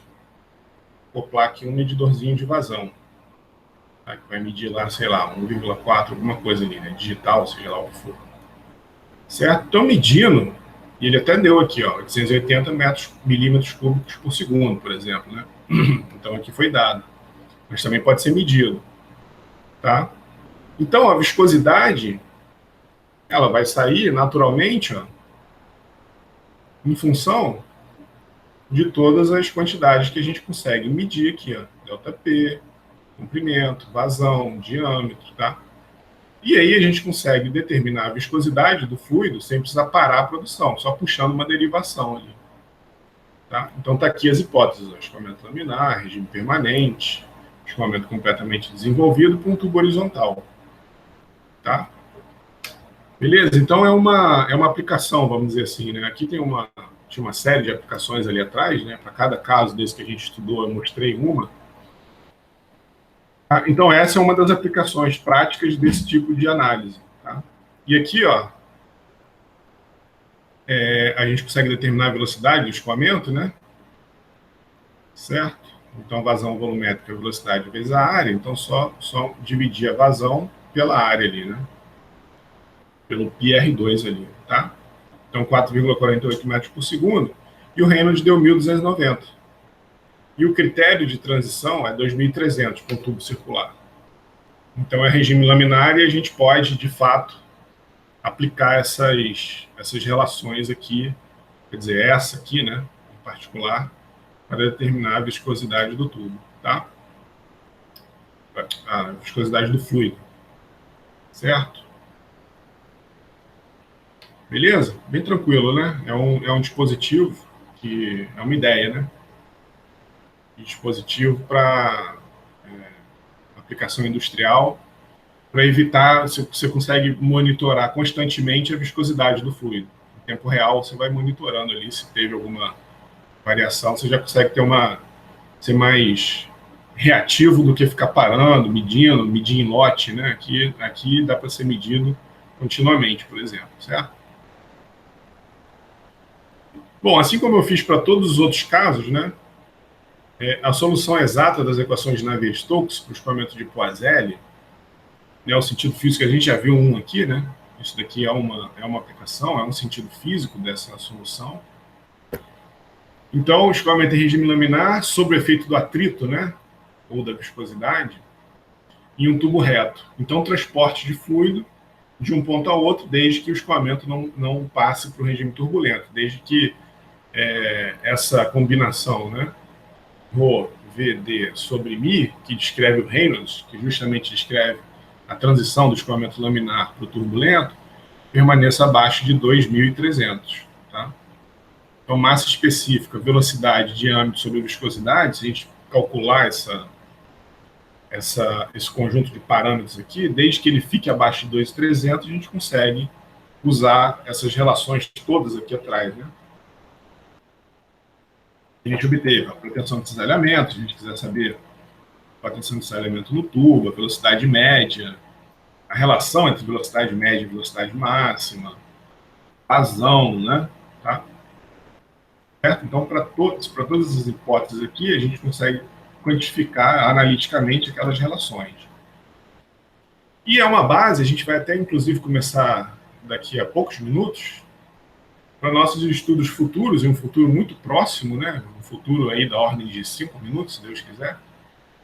acoplar aqui um medidorzinho de vazão. Tá? Que vai medir lá, sei lá, 1,4, alguma coisa ali, né? Digital, seja lá o que for. Certo? Então, medindo, e ele até deu aqui, ó, 880 milímetros cúbicos por segundo, por exemplo, né? Então, aqui foi dado. Mas também pode ser medido. Tá? Então, a viscosidade, ela vai sair naturalmente, ó, em função de todas as quantidades que a gente consegue medir aqui, ó, ΔP, comprimento, vazão, diâmetro, tá? E aí a gente consegue determinar a viscosidade do fluido sem precisar parar a produção, só puxando uma derivação ali. Tá? Então tá aqui as hipóteses, ó, escoamento laminar, regime permanente, escoamento completamente desenvolvido com um tubo horizontal. Tá? Beleza? Então é uma aplicação, vamos dizer assim, né? Aqui tinha uma série de aplicações ali atrás, né? Para cada caso desse que a gente estudou, eu mostrei uma. Tá? Então essa é uma das aplicações práticas desse tipo de análise. Tá? E aqui, ó, a gente consegue determinar a velocidade do escoamento, né? Certo? Então vazão volumétrica é a velocidade vezes a área, então só dividir a vazão pela área ali, né? Pelo PR2 ali, tá? Então, 4,48 metros por segundo. E o Reynolds deu 1.290. E o critério de transição é 2.300 para um tubo circular. Então, é regime laminar e a gente pode, de fato, aplicar essas relações aqui, quer dizer, essa aqui, né, em particular, para determinar a viscosidade do tubo, tá? A viscosidade do fluido. Certo? Beleza? Bem tranquilo, né? É um dispositivo que é uma ideia, né? Dispositivo para aplicação industrial, para evitar, você consegue monitorar constantemente a viscosidade do fluido. Em tempo real, você vai monitorando ali, se teve alguma variação, você já consegue ser mais reativo do que ficar parando, medir em lote, né? Aqui dá para ser medido continuamente, por exemplo, certo? Bom, assim como eu fiz para todos os outros casos, né, a solução exata das equações de Navier-Stokes para o escoamento de Poiseuille, né, o sentido físico, a gente já viu um aqui, né? Isso daqui é uma aplicação, é um sentido físico dessa solução. Então, o escoamento em regime laminar, sob o efeito do atrito, né, ou da viscosidade, em um tubo reto. Então, transporte de fluido de um ponto ao outro, desde que o escoamento não passe para o regime turbulento, desde que essa combinação, né, Rho, VD sobre Mi, que descreve o Reynolds, que justamente descreve a transição do escoamento laminar para o turbulento, permaneça abaixo de 2.300. Tá? Então, massa específica, velocidade, diâmetro sobre viscosidade, se a gente calcular esse conjunto de parâmetros aqui, desde que ele fique abaixo de 2.300, a gente consegue usar essas relações todas aqui atrás, né? A gente obteve a pretensão de cisalhamento, se a gente quiser saber a pretensão de cisalhamento no tubo, a velocidade média, a relação entre velocidade média e velocidade máxima, vazão, né? Tá? Certo? Então, para todas as hipóteses aqui, a gente consegue quantificar analiticamente aquelas relações. E é uma base, a gente vai até, inclusive, começar daqui a poucos minutos, para nossos estudos futuros, em um futuro muito próximo, né? Um futuro aí da ordem de 5 minutos, se Deus quiser,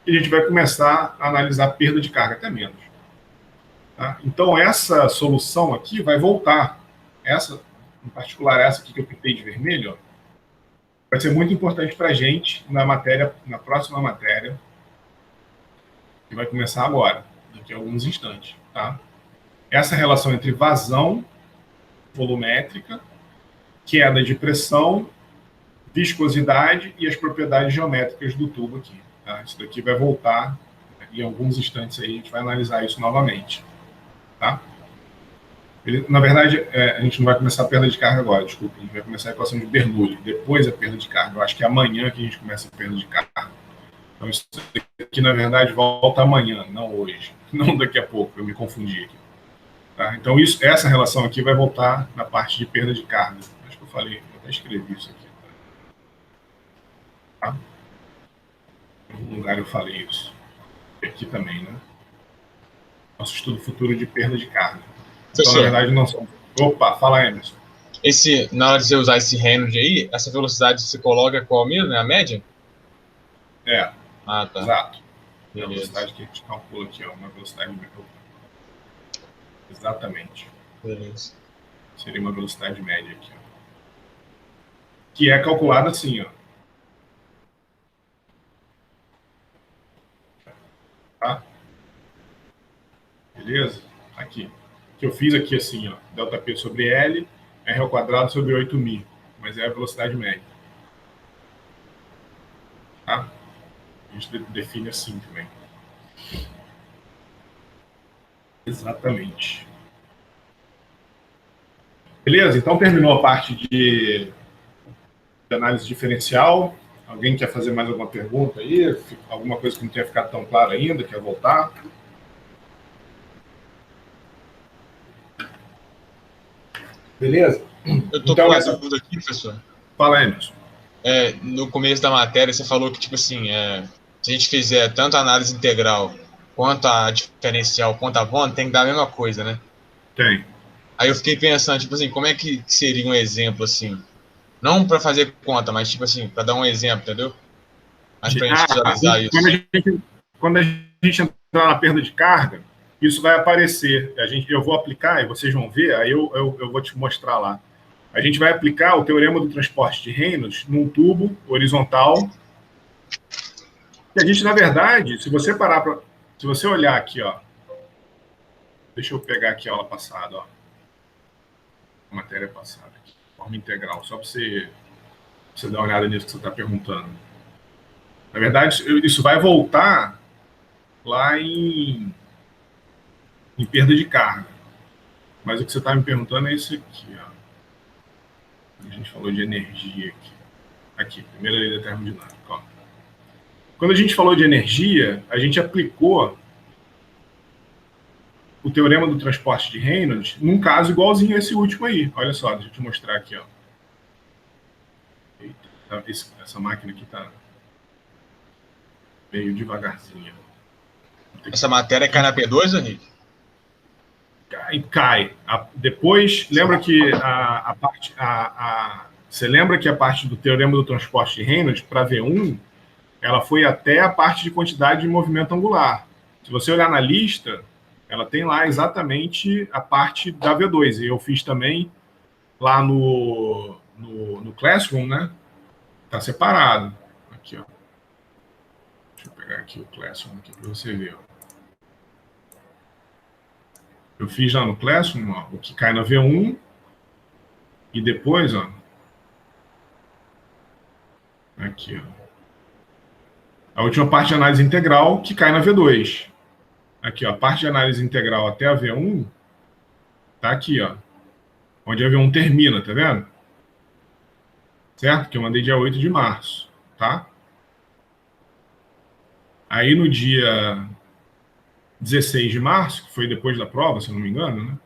e a gente vai começar a analisar perda de carga, até menos. Tá? Então, essa solução aqui vai voltar. Essa, em particular, essa aqui que eu pintei de vermelho, ó, vai ser muito importante para a gente na próxima matéria, que vai começar agora, daqui a alguns instantes. Tá? Essa relação entre vazão volumétrica, queda de pressão, viscosidade e as propriedades geométricas do tubo aqui. Tá? Isso daqui vai voltar em alguns instantes aí, a gente vai analisar isso novamente. Tá? Na verdade, a gente não vai começar a perda de carga agora, desculpa, a gente vai começar a equação de Bernoulli, depois a perda de carga. Eu acho que é amanhã que a gente começa a perda de carga. Então isso aqui, na verdade, volta amanhã, não hoje, não daqui a pouco, eu me confundi aqui. Tá? Então essa relação aqui vai voltar na parte de perda de carga. falei, eu até escrevi isso aqui. Tá? Em algum lugar eu falei isso. E aqui também, né? Nosso estudo futuro de perda de carga. Então, na Professor, verdade, não são. Opa, fala, Emerson. na hora de você usar esse Reynolds aí, essa velocidade você coloca qual mesmo? É a média? É, Ah, tá. exato. É a Beleza. velocidade que a gente calcula aqui, ó, uma velocidade média. Exatamente. Beleza. Seria uma velocidade média aqui, ó. Que é calculada assim, ó. Tá? Beleza? Aqui. Que eu fiz aqui assim, ó. ΔP sobre L, R ao quadrado sobre 8.000. Mas é a velocidade média. Tá? A gente define assim também. Exatamente. Beleza? Então terminou a parte de análise diferencial. Alguém quer fazer mais alguma pergunta aí? Alguma coisa que não tenha ficado tão clara ainda? Quer voltar? Beleza? Eu tô Então, com uma essa... dúvida aqui, professor. Fala, Emerson. No começo da matéria, você falou que, tipo assim, se a gente fizer tanto a análise integral quanto a diferencial, quanto a bond, tem que dar a mesma coisa, né? Tem. Aí eu fiquei pensando, tipo assim, como é que seria um exemplo, assim? Não para fazer conta, mas, tipo assim, para dar um exemplo, entendeu? Mas pra gente visualizar isso. Quando a gente entrar na perda de carga, isso vai aparecer. Eu vou aplicar e vocês vão ver, aí eu vou te mostrar lá. A gente vai aplicar o teorema do transporte de Reynolds num tubo horizontal. E a gente, na verdade, se você parar para. Se você olhar aqui, ó. Deixa eu pegar aqui a aula passada, ó. A matéria passada, aqui, forma integral, só para você dar uma olhada nisso que você está perguntando. Na verdade, isso vai voltar lá em perda de carga. Mas o que você está me perguntando é isso aqui, ó. A gente falou de energia aqui. Aqui, primeira lei da termodinâmica, ó. Quando a gente falou de energia, a gente aplicou o teorema do transporte de Reynolds num caso igualzinho a esse último aí. Olha só, deixa eu te mostrar aqui, ó. Eita, essa máquina aqui tá meio devagarzinha. Essa matéria cai na P2, Henrique? Cai. Depois, lembra que você lembra que a parte do teorema do transporte de Reynolds para V1, ela foi até a parte de quantidade de movimento angular. Se você olhar na lista, ela tem lá exatamente a parte da V2. E eu fiz também lá no Classroom, né? Tá separado. Aqui, ó. Deixa eu pegar aqui o Classroom aqui para você ver, ó. Eu fiz lá no Classroom, ó, o que cai na V1 e depois, ó, aqui, ó, a última parte de análise integral que cai na V2. Aqui, ó, a parte de análise integral até a V1 tá aqui, ó, onde a V1 termina, tá vendo? Certo? Que eu mandei dia 8 de março, tá? Aí no dia 16 de março, que foi depois da prova, se eu não me engano, né?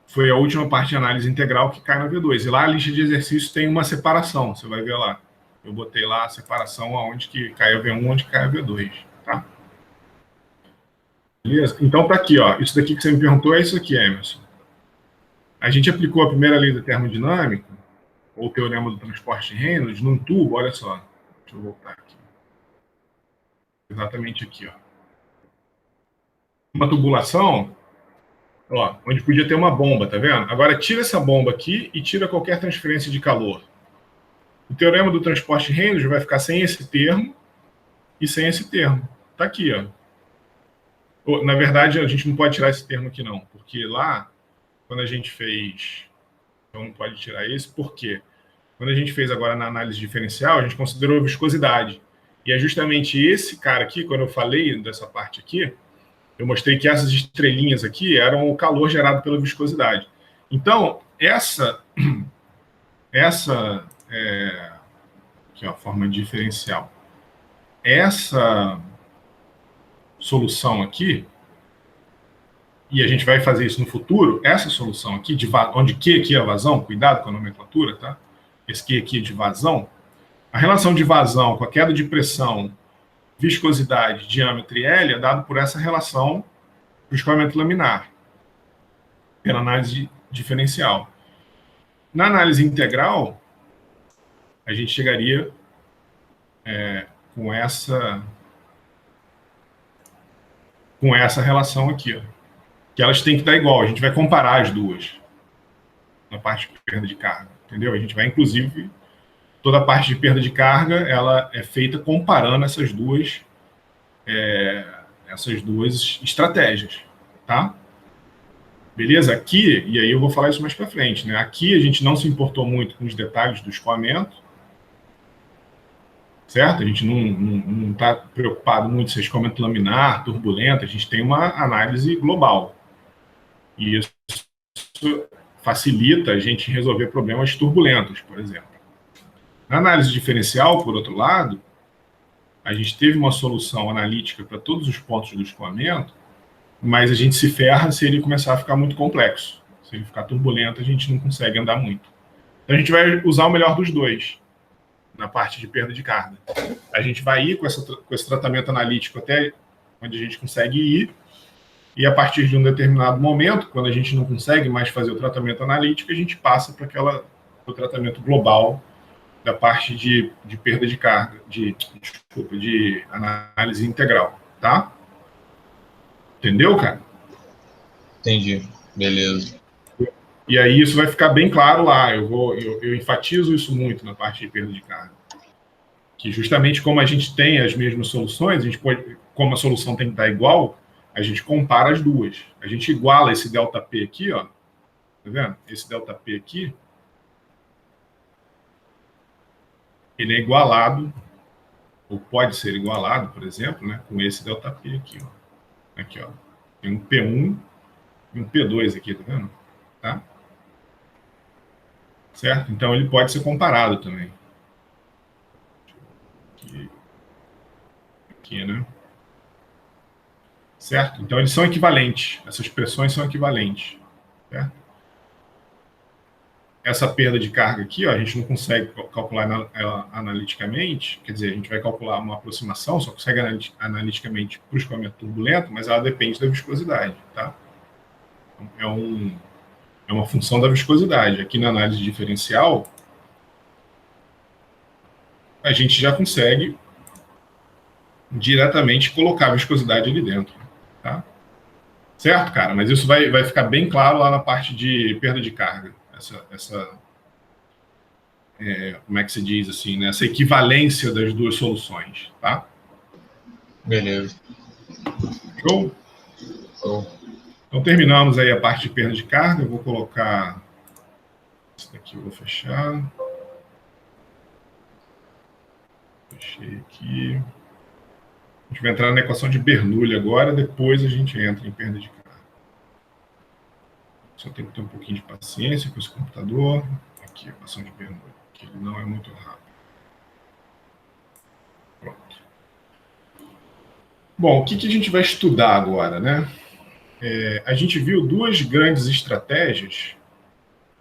Foi a última parte de análise integral que cai na V2. E lá a lista de exercícios tem uma separação, você vai ver lá. Eu botei lá a separação aonde que cai a V1, onde cai a V2, tá? Beleza? Então tá aqui, ó. Isso daqui que você me perguntou é isso aqui, Emerson. A gente aplicou a primeira lei da termodinâmica, ou o teorema do transporte de Reynolds, num tubo, olha só. Deixa eu voltar aqui. Exatamente aqui, ó. Uma tubulação, ó, onde podia ter uma bomba, tá vendo? Agora tira essa bomba aqui e tira qualquer transferência de calor. O teorema do transporte de Reynolds vai ficar sem esse termo e sem esse termo. Tá aqui, ó. Na verdade, a gente não pode tirar esse termo aqui, não, porque lá, quando a gente fez. Então, não pode tirar esse, por quê? Quando a gente fez agora na análise diferencial, a gente considerou a viscosidade. E é justamente esse cara aqui, quando eu falei dessa parte aqui, eu mostrei que essas estrelinhas aqui eram o calor gerado pela viscosidade. Então, aqui, ó, a forma diferencial. Essa solução aqui, e a gente vai fazer isso no futuro, essa solução aqui, onde Q aqui é a vazão, cuidado com a nomenclatura, tá? Esse Q aqui é de vazão, a relação de vazão com a queda de pressão, viscosidade, diâmetro e L é dado por essa relação do escoamento laminar, pela análise diferencial. Na análise integral, a gente chegaria com essa relação aqui, ó, que elas têm que dar igual. A gente vai comparar as duas na parte de perda de carga, entendeu? A gente vai, inclusive, toda a parte de perda de carga, ela é feita comparando essas duas estratégias, tá? Beleza? Aqui, e aí eu vou falar isso mais para frente, né? Aqui a gente não se importou muito com os detalhes do escoamento, certo? A gente não está preocupado muito se é escoamento laminar, turbulento, a gente tem uma análise global. E isso facilita a gente resolver problemas turbulentos, por exemplo. Na análise diferencial, por outro lado, a gente teve uma solução analítica para todos os pontos do escoamento, mas a gente se ferra se ele começar a ficar muito complexo. Se ele ficar turbulento, a gente não consegue andar muito. Então, a gente vai usar o melhor dos dois na parte de perda de carga. A gente vai ir com esse tratamento analítico até onde a gente consegue ir, e a partir de um determinado momento, quando a gente não consegue mais fazer o tratamento analítico, a gente passa para o tratamento global da parte de perda de carga, de análise integral, tá? Entendeu, cara? Entendi. Beleza. E aí isso vai ficar bem claro lá. Eu enfatizo isso muito na parte de perda de carga. Que justamente como a gente tem as mesmas soluções, a gente pode, como a solução tem que estar igual, a gente compara as duas. A gente iguala esse ΔP aqui, ó. Tá vendo? Esse ΔP aqui, ele é igualado, ou pode ser igualado, por exemplo, né, com esse ΔP aqui, ó. Aqui, ó. Tem um P1 e um P2 aqui, tá vendo? Tá? Certo? Então, ele pode ser comparado também. Aqui, né? Certo? Então, eles são equivalentes. Essas pressões são equivalentes. Certo? Essa perda de carga aqui, ó, a gente não consegue calcular ela analiticamente, quer dizer, a gente vai calcular uma aproximação, só consegue analiticamente para o escoamento turbulento, mas ela depende da viscosidade, tá? É uma função da viscosidade. Aqui na análise diferencial, a gente já consegue diretamente colocar a viscosidade ali dentro, tá? Certo, cara? Mas isso vai ficar bem claro lá na parte de perda de carga. Como é que se diz assim, né? Essa equivalência das duas soluções, tá? Beleza. Show? Então, terminamos aí a parte de perda de carga. Eu vou colocar... Esse daqui eu vou fechar. Fechei aqui. A gente vai entrar na equação de Bernoulli agora, depois a gente entra em perda de carga. Só tem que ter um pouquinho de paciência com esse computador. Aqui, a equação de Bernoulli, que ele não é muito rápido. Pronto. Bom, o que a gente vai estudar agora, né? A gente viu duas grandes estratégias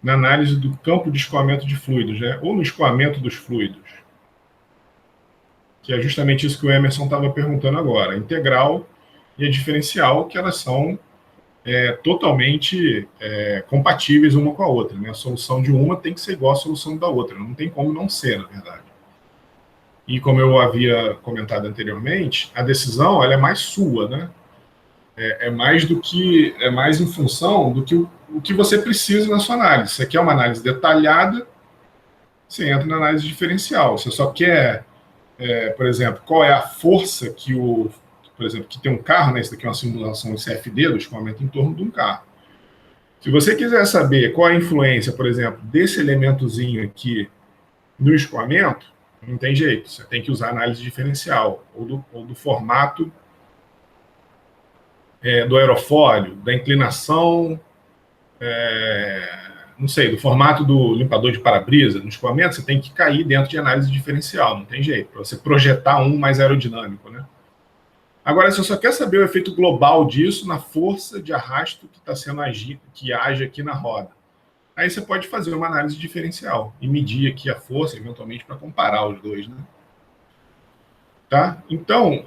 na análise do campo de escoamento de fluidos, né? Ou no escoamento dos fluidos, que é justamente isso que o Emerson estava perguntando agora, a integral e a diferencial, que elas são totalmente compatíveis uma com a outra, né? A solução de uma tem que ser igual à solução da outra, não tem como não ser, na verdade. E como eu havia comentado anteriormente, a decisão ela é mais sua, né? É mais em função do que o que você precisa na sua análise. Você quer uma análise detalhada, você entra na análise diferencial. Você só quer, por exemplo, qual é a força que por exemplo, que tem um carro, né? Isso daqui é uma simulação de CFD, do escoamento em torno de um carro. Se você quiser saber qual é a influência, por exemplo, desse elementozinho aqui no escoamento, não tem jeito. Você tem que usar análise diferencial, ou do formato do aerofólio, da inclinação, não sei, do formato do limpador de para-brisa. No escoamento, você tem que cair dentro de análise diferencial, não tem jeito, para você projetar um mais aerodinâmico, né? Agora, se você só quer saber o efeito global disso na força de arrasto que está sendo que age aqui na roda, aí você pode fazer uma análise diferencial e medir aqui a força, eventualmente, para comparar os dois, né? Tá? Então,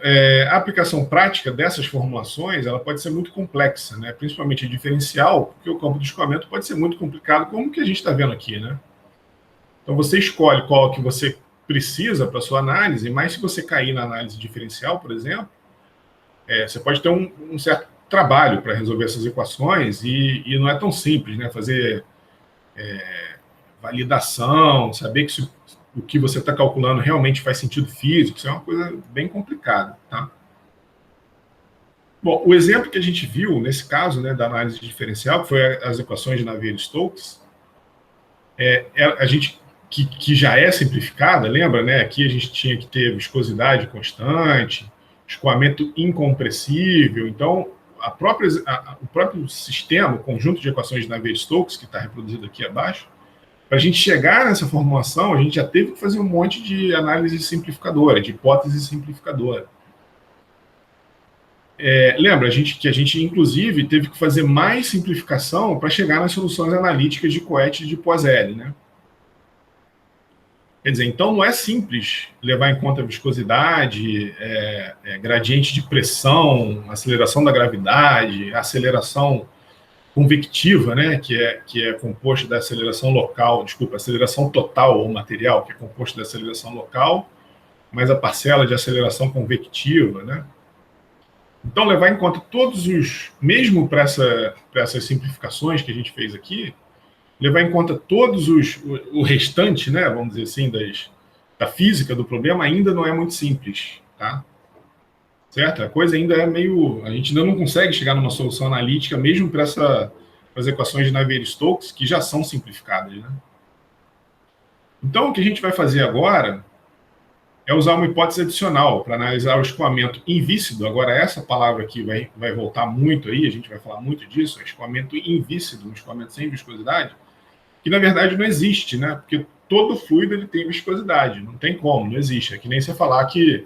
a aplicação prática dessas formulações ela pode ser muito complexa, né? Principalmente a diferencial, porque o campo do escoamento pode ser muito complicado, como que a gente está vendo aqui, né? Então, você escolhe qual que você precisa para a sua análise, mas se você cair na análise diferencial, por exemplo, você pode ter um certo trabalho para resolver essas equações e não é tão simples, né? Fazer validação, saber que o que você está calculando realmente faz sentido físico, isso é uma coisa bem complicada, tá? Bom, o exemplo que a gente viu nesse caso, né, da análise diferencial, que foi as equações de Navier-Stokes, a gente que já é simplificada, lembra, né? Aqui a gente tinha que ter viscosidade constante, escoamento incompressível. Então, o próprio sistema, o conjunto de equações de Navier-Stokes, que está reproduzido aqui abaixo, para a gente chegar nessa formulação, a gente já teve que fazer um monte de análise simplificadora, de hipótese simplificadora. Lembra que a gente, inclusive, teve que fazer mais simplificação para chegar nas soluções analíticas de Coete e de Poiseuille, né? Quer dizer, então não é simples levar em conta a viscosidade, gradiente de pressão, aceleração da gravidade, aceleração convectiva, né, que é composto da aceleração local, aceleração total ou material, que é composto da aceleração local, mais a parcela de aceleração convectiva, né? Então, levar em conta mesmo para essas simplificações que a gente fez aqui, levar em conta o restante, né, vamos dizer assim, da física do problema, ainda não é muito simples, tá? Certo? A coisa ainda é a gente ainda não consegue chegar numa solução analítica, mesmo para as equações de Navier-Stokes, que já são simplificadas, né? Então, o que a gente vai fazer agora é usar uma hipótese adicional para analisar o escoamento invícido. Agora, essa palavra aqui vai voltar muito aí, a gente vai falar muito disso, escoamento invícido, um escoamento sem viscosidade, que, na verdade, não existe, né? Porque todo fluido ele tem viscosidade, não tem como, não existe. É que nem você falar que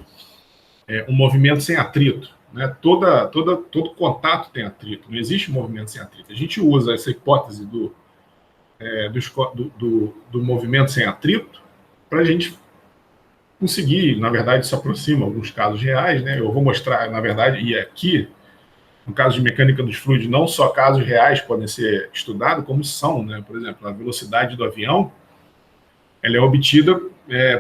um movimento sem atrito, né? Todo contato tem atrito, não existe movimento sem atrito. A gente usa essa hipótese do movimento sem atrito para a gente conseguir, na verdade, se aproxima alguns casos reais, né? Eu vou mostrar, na verdade, e aqui, no caso de mecânica dos fluidos, não só casos reais podem ser estudados, como são, né? Por exemplo, a velocidade do avião, ela é obtida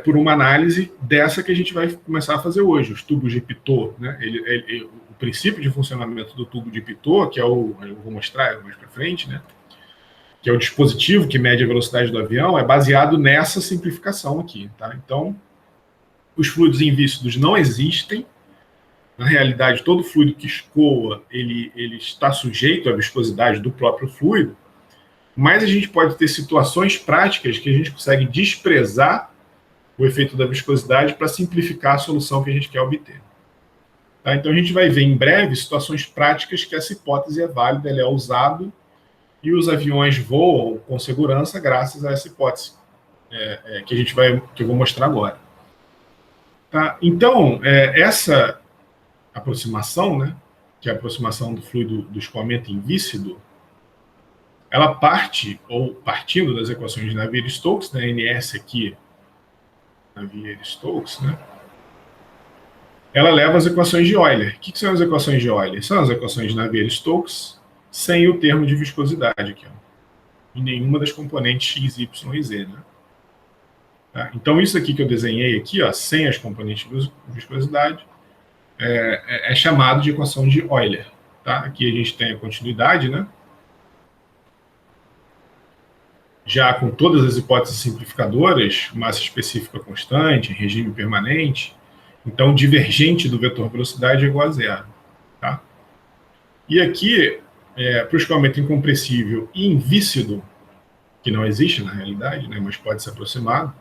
por uma análise dessa que a gente vai começar a fazer hoje, os tubos de Pitot, né? O princípio de funcionamento do tubo de Pitot, que eu vou mostrar mais para frente, né? Que é o dispositivo que mede a velocidade do avião, é baseado nessa simplificação aqui, tá? Então, os fluidos invícidos não existem. Na realidade, todo fluido que escoa, ele está sujeito à viscosidade do próprio fluido, mas a gente pode ter situações práticas que a gente consegue desprezar o efeito da viscosidade para simplificar a solução que a gente quer obter. Tá? Então, a gente vai ver em breve situações práticas que essa hipótese é válida, ela é usada e os aviões voam com segurança graças a essa hipótese que eu vou mostrar agora. Tá? Então, essa aproximação, né, que é a aproximação do fluido do escoamento invícido, ela partindo das equações de Navier-Stokes, né, NS aqui, Navier-Stokes, né, ela leva as equações de Euler. O que são as equações de Euler? São as equações de Navier-Stokes sem o termo de viscosidade aqui, ó, em nenhuma das componentes x, y e z, né? Tá? Então, isso aqui que eu desenhei aqui, ó, sem as componentes de viscosidade, é chamado de equação de Euler. Tá? Aqui a gente tem a continuidade, né? Já com todas as hipóteses simplificadoras, massa específica constante, regime permanente, então divergente do vetor velocidade é igual a zero. Tá? E aqui, para o escoamento incompressível e invícido, que não existe na realidade, né, mas pode ser aproximado,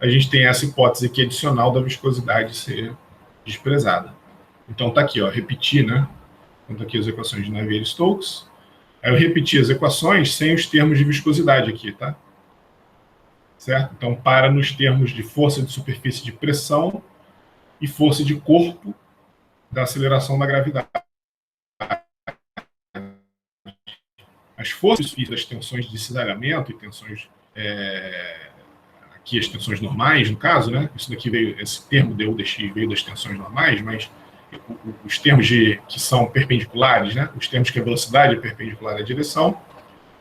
a gente tem essa hipótese aqui adicional da viscosidade ser desprezada. Então está aqui, ó, repetir, né? Então, tá aqui as equações de Navier-Stokes. Aí eu repeti as equações sem os termos de viscosidade aqui, tá? Certo? Então, nos termos de força de superfície de pressão e força de corpo da aceleração da gravidade. As forças das tensões de cisalhamento e tensões, aqui as tensões normais, no caso, né? Isso daqui veio, esse termo deu dx veio das tensões normais, mas os termos que são perpendiculares, né? Os termos que a velocidade é perpendicular à direção,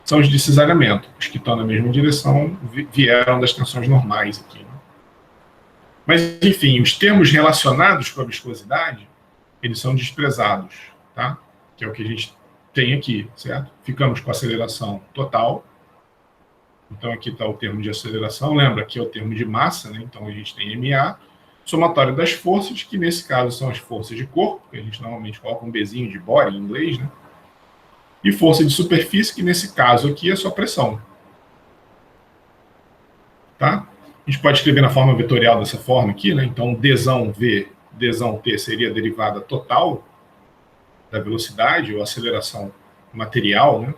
são os de cisalhamento. Os que estão na mesma direção vieram das tensões normais aqui, né? Mas, enfim, os termos relacionados com a viscosidade, eles são desprezados, tá? Que é o que a gente tem aqui, certo? Ficamos com a aceleração total. Então, aqui está o termo de aceleração. Lembra que é o termo de massa, né? Então, a gente tem MA, somatório das forças, que nesse caso são as forças de corpo, que a gente normalmente coloca um Bzinho de body em inglês, né? E força de superfície, que nesse caso aqui é só pressão. Tá? A gente pode escrever na forma vetorial dessa forma aqui, né? Então, Dzão V, Dzão T seria a derivada total da velocidade, ou aceleração material, né?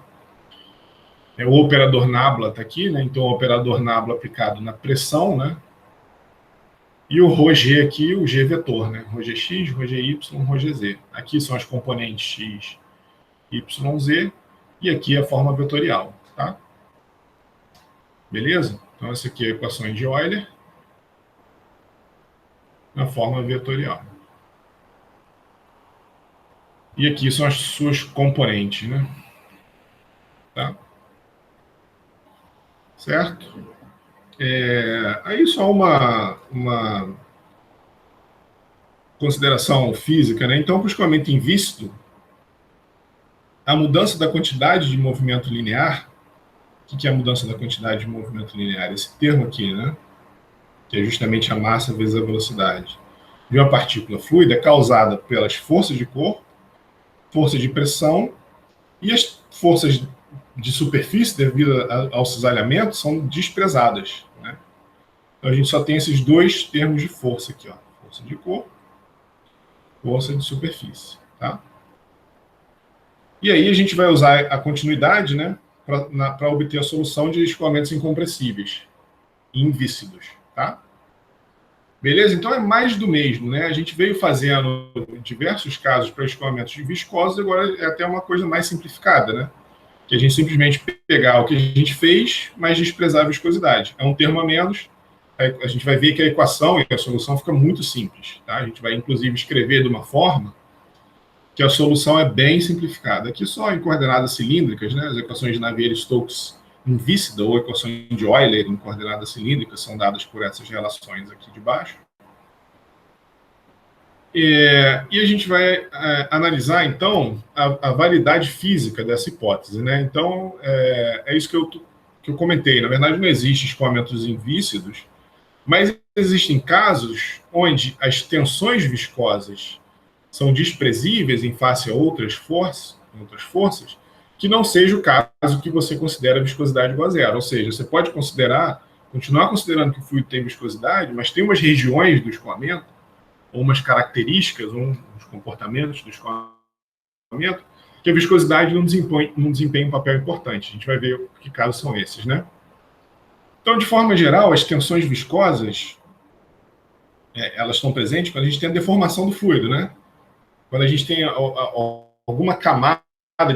O operador nabla está aqui, né? Então, o operador nabla aplicado na pressão, né? E o ρg aqui, o G vetor, né? ρgx, ρgy, ρgz. Aqui são as componentes x, y, z, e aqui a forma vetorial, tá? Beleza? Então, essa aqui é a equação de Euler na forma vetorial. E aqui são as suas componentes, né? Tá? Certo? Aí só uma consideração física, né? Então, para o escoamento invícido, a mudança da quantidade de movimento linear, o que é a mudança da quantidade de movimento linear? Esse termo aqui, né? Que é justamente a massa vezes a velocidade de uma partícula fluida, é causada pelas forças de corpo, força de pressão, e as forças de superfície, devido ao cisalhamento, são desprezadas, né? Então, a gente só tem esses dois termos de força aqui, ó. Força de corpo, força de superfície, tá? E aí a gente vai usar a continuidade, né, para obter a solução de escoamentos incompressíveis, invícidos, tá? Beleza? Então é mais do mesmo, né? A gente veio fazendo diversos casos para escoamentos de viscosos, agora é até uma coisa mais simplificada, né? Que a gente simplesmente pegar o que a gente fez, mas desprezar a viscosidade. É um termo a menos. A gente vai ver que a equação e a solução fica muito simples, tá? A gente vai, inclusive, escrever de uma forma que a solução é bem simplificada. Aqui só em coordenadas cilíndricas, né? As equações de Navier-Stokes invícida ou equações de Euler em coordenadas cilíndricas são dadas por essas relações aqui de baixo. E a gente vai analisar, então, a validade física dessa hipótese, né? Então, é isso que eu comentei. Na verdade, não existe escoamentos invícidos, mas existem casos onde as tensões viscosas são desprezíveis em face a outras forças, que não seja o caso que você considera a viscosidade igual a zero. Ou seja, você pode continuar considerando que o fluido tem viscosidade, mas tem umas regiões do escoamento, ou umas características, ou uns comportamentos do escoamento, que a viscosidade não desempenha um papel importante. A gente vai ver que casos são esses, né? Então, de forma geral, as tensões viscosas, elas estão presentes quando a gente tem a deformação do fluido, né? Quando a gente tem alguma camada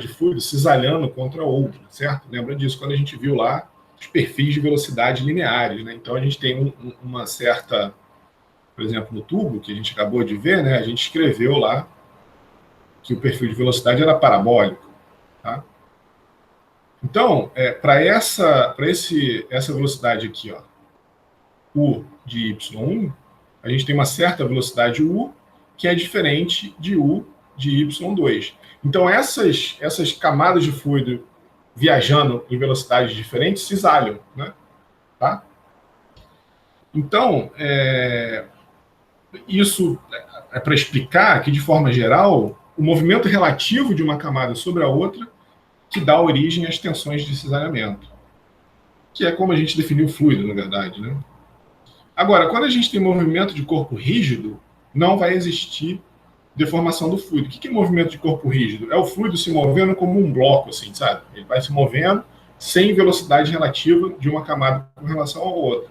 de fluido cisalhando contra outra, certo? Lembra disso quando a gente viu lá os perfis de velocidade lineares, né? Então, a gente tem uma certa... Por exemplo, no tubo, que a gente acabou de ver, né? A gente escreveu lá que o perfil de velocidade era parabólico, tá? Então, para essa velocidade aqui, ó, U de Y1, a gente tem uma certa velocidade U que é diferente de U de Y2. Então, essas camadas de fluido viajando em velocidades diferentes cisalham, né? Tá? Então, isso é para explicar que, de forma geral, o movimento relativo de uma camada sobre a outra que dá origem às tensões de cisalhamento, que é como a gente definiu o fluido, na verdade, né? Agora, quando a gente tem movimento de corpo rígido, não vai existir deformação do fluido. O que é movimento de corpo rígido? É o fluido se movendo como um bloco, assim, sabe? Ele vai se movendo sem velocidade relativa de uma camada com relação à outra.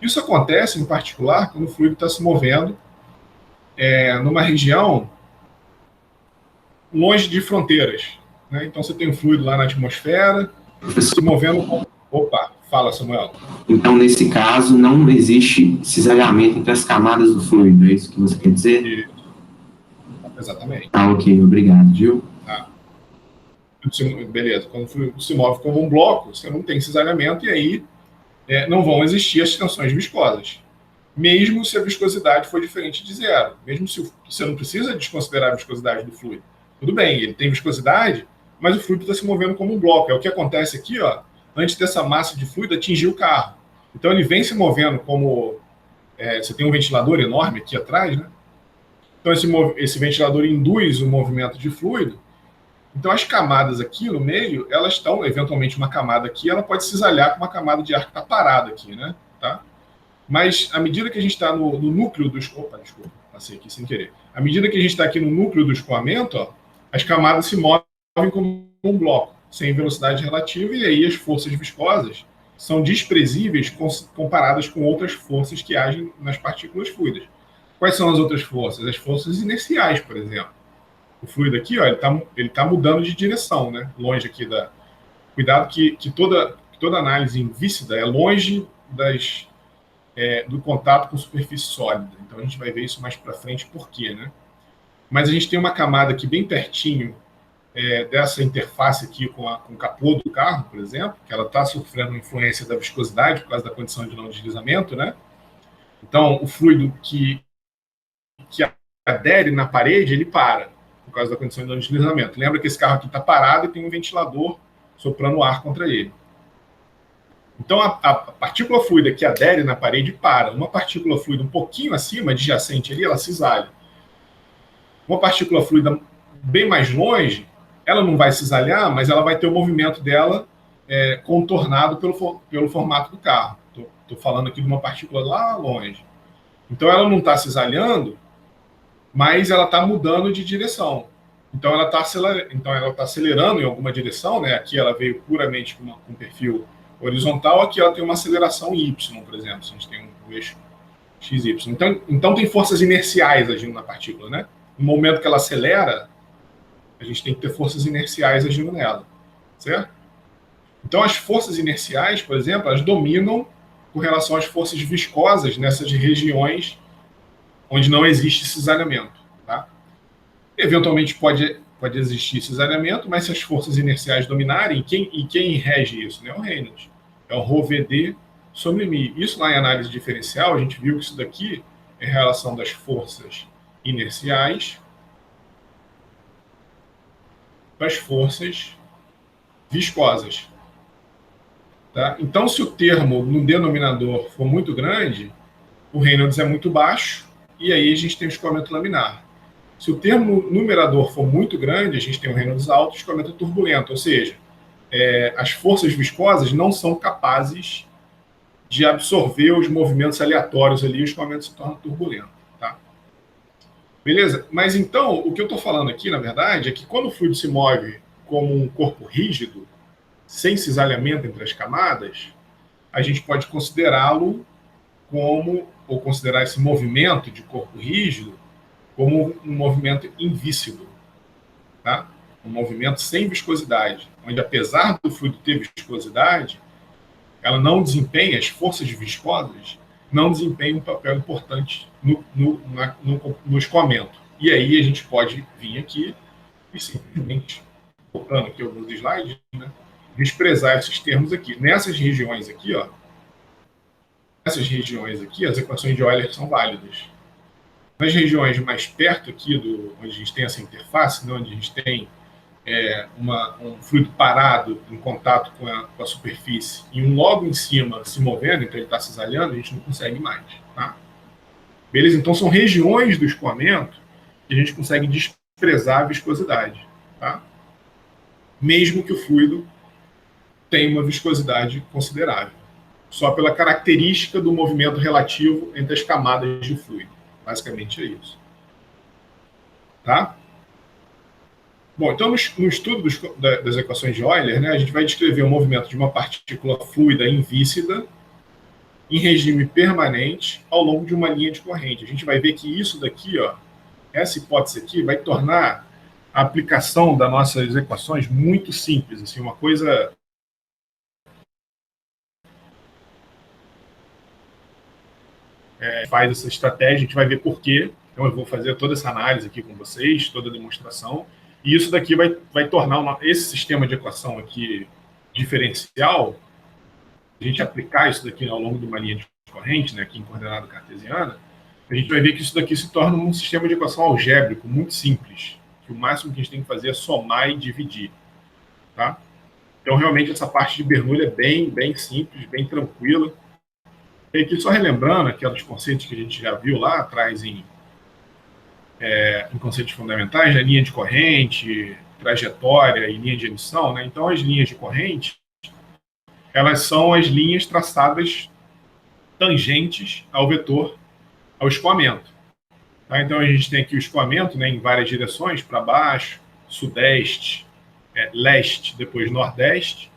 Isso acontece, em particular, quando o fluido está se movendo numa região longe de fronteiras, né? Então, você tem um fluido lá na atmosfera, se movendo... Opa, fala, Samuel. Então, nesse caso, não existe cisalhamento entre as camadas do fluido, é isso que você quer dizer? E... Exatamente. Tá, ok, obrigado, Gil. Tá. Beleza, quando o fluido se move como um bloco, você não tem cisalhamento e aí não vão existir as tensões viscosas. Mesmo se a viscosidade for diferente de zero. Mesmo se você não precisa desconsiderar a viscosidade do fluido. Tudo bem, ele tem viscosidade, mas o fluido está se movendo como um bloco. É o que acontece aqui, ó, antes dessa massa de fluido atingir o carro. Então ele vem se movendo como... você tem um ventilador enorme aqui atrás, né? Então esse ventilador induz o movimento de fluido. Então as camadas aqui no meio, elas estão, eventualmente uma camada aqui, ela pode cisalhar com uma camada de ar que está parada aqui, né? Tá? Mas à medida que a gente está no núcleo do... Opa, desculpa, passei aqui sem querer. À medida que a gente está aqui no núcleo do escoamento, ó, as camadas se movem como um bloco, sem velocidade relativa, e aí as forças viscosas são desprezíveis comparadas com outras forças que agem nas partículas fluidas. Quais são as outras forças? As forças inerciais, por exemplo. O fluido aqui, ó, ele tá mudando de direção, né? Longe aqui da... Cuidado que toda análise invícida é longe do contato com superfície sólida. Então a gente vai ver isso mais para frente, por quê, né? Mas a gente tem uma camada aqui bem pertinho dessa interface aqui com o capô do carro, por exemplo, que ela está sofrendo influência da viscosidade por causa da condição de não deslizamento, né? Então o fluido que adere na parede, ele para, por causa da condição de não deslizamento. Lembra que esse carro aqui está parado e tem um ventilador soprando ar contra ele. Então, a partícula fluida que adere na parede para. Uma partícula fluida um pouquinho acima, adjacente ali, ela cisalha. Uma partícula fluida bem mais longe, ela não vai cisalhar, mas ela vai ter o movimento dela contornado pelo formato do carro. Estou falando aqui de uma partícula lá longe. Então, ela não está cisalhando, mas ela está mudando de direção. Então, ela está acelerando em alguma direção, né? Aqui ela veio puramente com um perfil horizontal, aqui ela tem uma aceleração Y, por exemplo, se a gente tem um eixo XY. Então tem forças inerciais agindo na partícula, né? No momento que ela acelera, a gente tem que ter forças inerciais agindo nela, certo? Então as forças inerciais, por exemplo, elas dominam com relação às forças viscosas nessas regiões onde não existe cisalhamento, tá? Eventualmente pode existir cisalhamento, mas se as forças inerciais dominarem, quem rege isso? Né? O Reynolds. É o ρVd sobre μ. Isso lá em análise diferencial, a gente viu que isso daqui é a relação das forças inerciais para as forças viscosas. Tá? Então, se o termo no denominador for muito grande, o Reynolds é muito baixo, e aí a gente tem o escoamento laminar. Se o termo numerador for muito grande, a gente tem o Reynolds alto e o escoamento turbulento, ou seja, as forças viscosas não são capazes de absorver os movimentos aleatórios ali e o escoamento se torna turbulento. Tá? Beleza? Mas então, o que eu estou falando aqui, na verdade, é que quando o fluido se move como um corpo rígido, sem cisalhamento entre as camadas, a gente pode considerá-lo ou considerar esse movimento de corpo rígido como um movimento invícido, tá? Um movimento sem viscosidade, onde apesar do fluido ter viscosidade, ela não desempenha, as forças viscosas não desempenham um papel importante no escoamento. E aí a gente pode vir aqui e simplesmente, voltando aqui alguns slides, né, desprezar esses termos aqui. Nessas regiões aqui, ó, as equações de Euler são válidas. Nas regiões mais perto aqui, onde a gente tem essa interface, né, onde a gente tem um fluido parado em contato com a superfície e um logo em cima se movendo, então ele está cisalhando, a gente não consegue mais. Tá? Beleza? Então são regiões do escoamento que a gente consegue desprezar a viscosidade. Tá? Mesmo que o fluido tenha uma viscosidade considerável. Só pela característica do movimento relativo entre as camadas de fluido. Basicamente é isso. Tá? Bom, então no estudo das equações de Euler, né, a gente vai descrever o movimento de uma partícula fluida invícida em regime permanente ao longo de uma linha de corrente. A gente vai ver que isso daqui, ó, essa hipótese aqui, vai tornar a aplicação das nossas equações muito simples, assim, uma coisa faz essa estratégia, a gente vai ver por quê. Então, eu vou fazer toda essa análise aqui com vocês, toda a demonstração, e isso daqui vai tornar esse sistema de equação aqui diferencial, a gente aplicar isso daqui ao longo de uma linha de corrente, né, aqui em coordenada cartesiana, a gente vai ver que isso daqui se torna um sistema de equação algébrico muito simples, que o máximo que a gente tem que fazer é somar e dividir. Tá? Então, realmente, essa parte de Bernoulli é bem simples, bem tranquila. E aqui, só relembrando aqueles conceitos que a gente já viu lá atrás em conceitos fundamentais, né? Linha de corrente, trajetória e linha de emissão. Né? Então, as linhas de corrente, elas são as linhas traçadas tangentes ao vetor, ao escoamento. Tá? Então, a gente tem aqui o escoamento, né, em várias direções, para baixo, sudeste, leste, depois nordeste.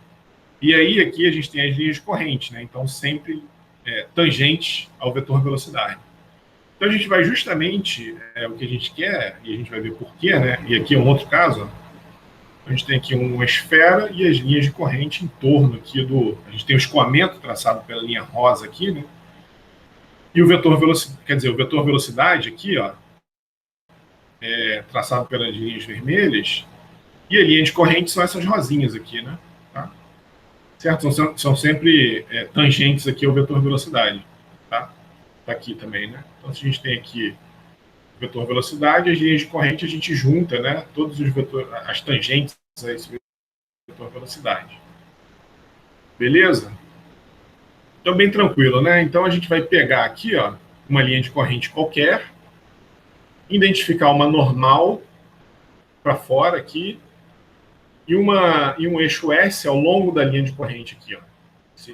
E aí, aqui, a gente tem as linhas de corrente, né? Então, sempre tangentes ao vetor velocidade. Então, a gente vai justamente o que a gente quer, e a gente vai ver por quê, né? E aqui é um outro caso, ó. A gente tem aqui uma esfera e as linhas de corrente em torno aqui a gente tem o escoamento traçado pela linha rosa aqui, né? E o vetor velocidade, quer dizer, o vetor velocidade aqui, ó, traçado pelas linhas vermelhas, e a linha de corrente são essas rosinhas aqui, né? Tá? Certo? São sempre tangentes aqui ao vetor velocidade, tá? Tá aqui também, né? Então, se a gente tem aqui o vetor velocidade, as linhas de corrente a gente junta, né? Todos os as tangentes a esse vetor velocidade. Beleza? Então, bem tranquilo, né? Então, a gente vai pegar aqui, ó, uma linha de corrente qualquer, identificar uma normal para fora aqui e um eixo S ao longo da linha de corrente aqui, ó.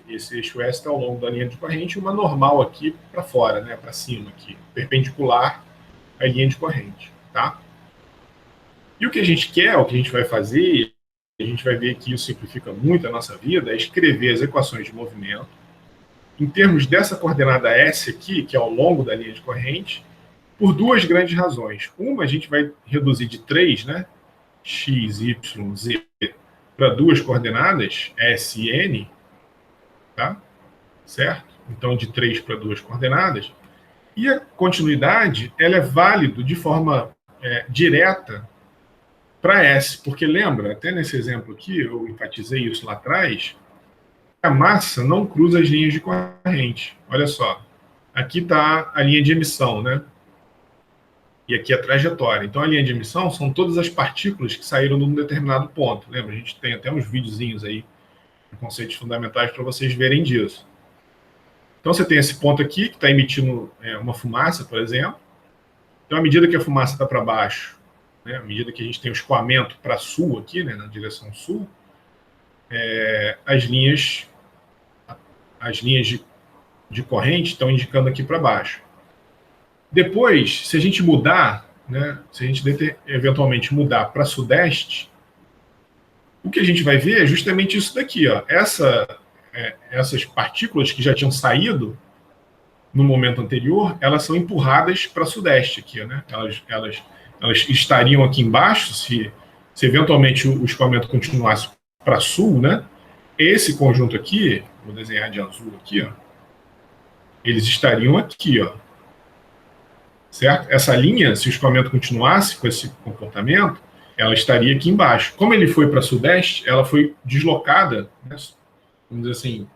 Esse eixo S está ao longo da linha de corrente e uma normal aqui para fora, né? Para cima aqui, perpendicular à linha de corrente, tá? E o que a gente quer, o que a gente vai fazer, a gente vai ver que isso simplifica muito a nossa vida, é escrever as equações de movimento em termos dessa coordenada S aqui, que é ao longo da linha de corrente, por duas grandes razões. Uma, a gente vai reduzir de 3, né, x, y, z, para duas coordenadas, S e N, tá? Certo? Então, de 3 para duas coordenadas. E a continuidade, ela é válida de forma direta para S, porque lembra, até nesse exemplo aqui, eu enfatizei isso lá atrás, a massa não cruza as linhas de corrente. Olha só, aqui está a linha de emissão, né? E aqui a trajetória. Então, a linha de emissão são todas as partículas que saíram de um determinado ponto. Lembra? A gente tem até uns videozinhos aí, conceitos fundamentais, para vocês verem disso. Então, você tem esse ponto aqui, que está emitindo uma fumaça, por exemplo. Então, à medida que a fumaça está para baixo, né, à medida que a gente tem o escoamento para sul aqui, né, na direção sul, as linhas de corrente estão indicando aqui para baixo. Depois, se a gente mudar, né, se a gente eventualmente mudar para sudeste, o que a gente vai ver é justamente isso daqui, ó. Essas partículas que já tinham saído no momento anterior, elas são empurradas para sudeste aqui, né? Elas estariam aqui embaixo, se eventualmente o escoamento continuasse para sul, né? Esse conjunto aqui, vou desenhar de azul aqui, ó, eles estariam aqui, ó. Certo? Essa linha, se o escoamento continuasse com esse comportamento, ela estaria aqui embaixo. Como ele foi para sudeste, ela foi deslocada, né, vamos dizer assim,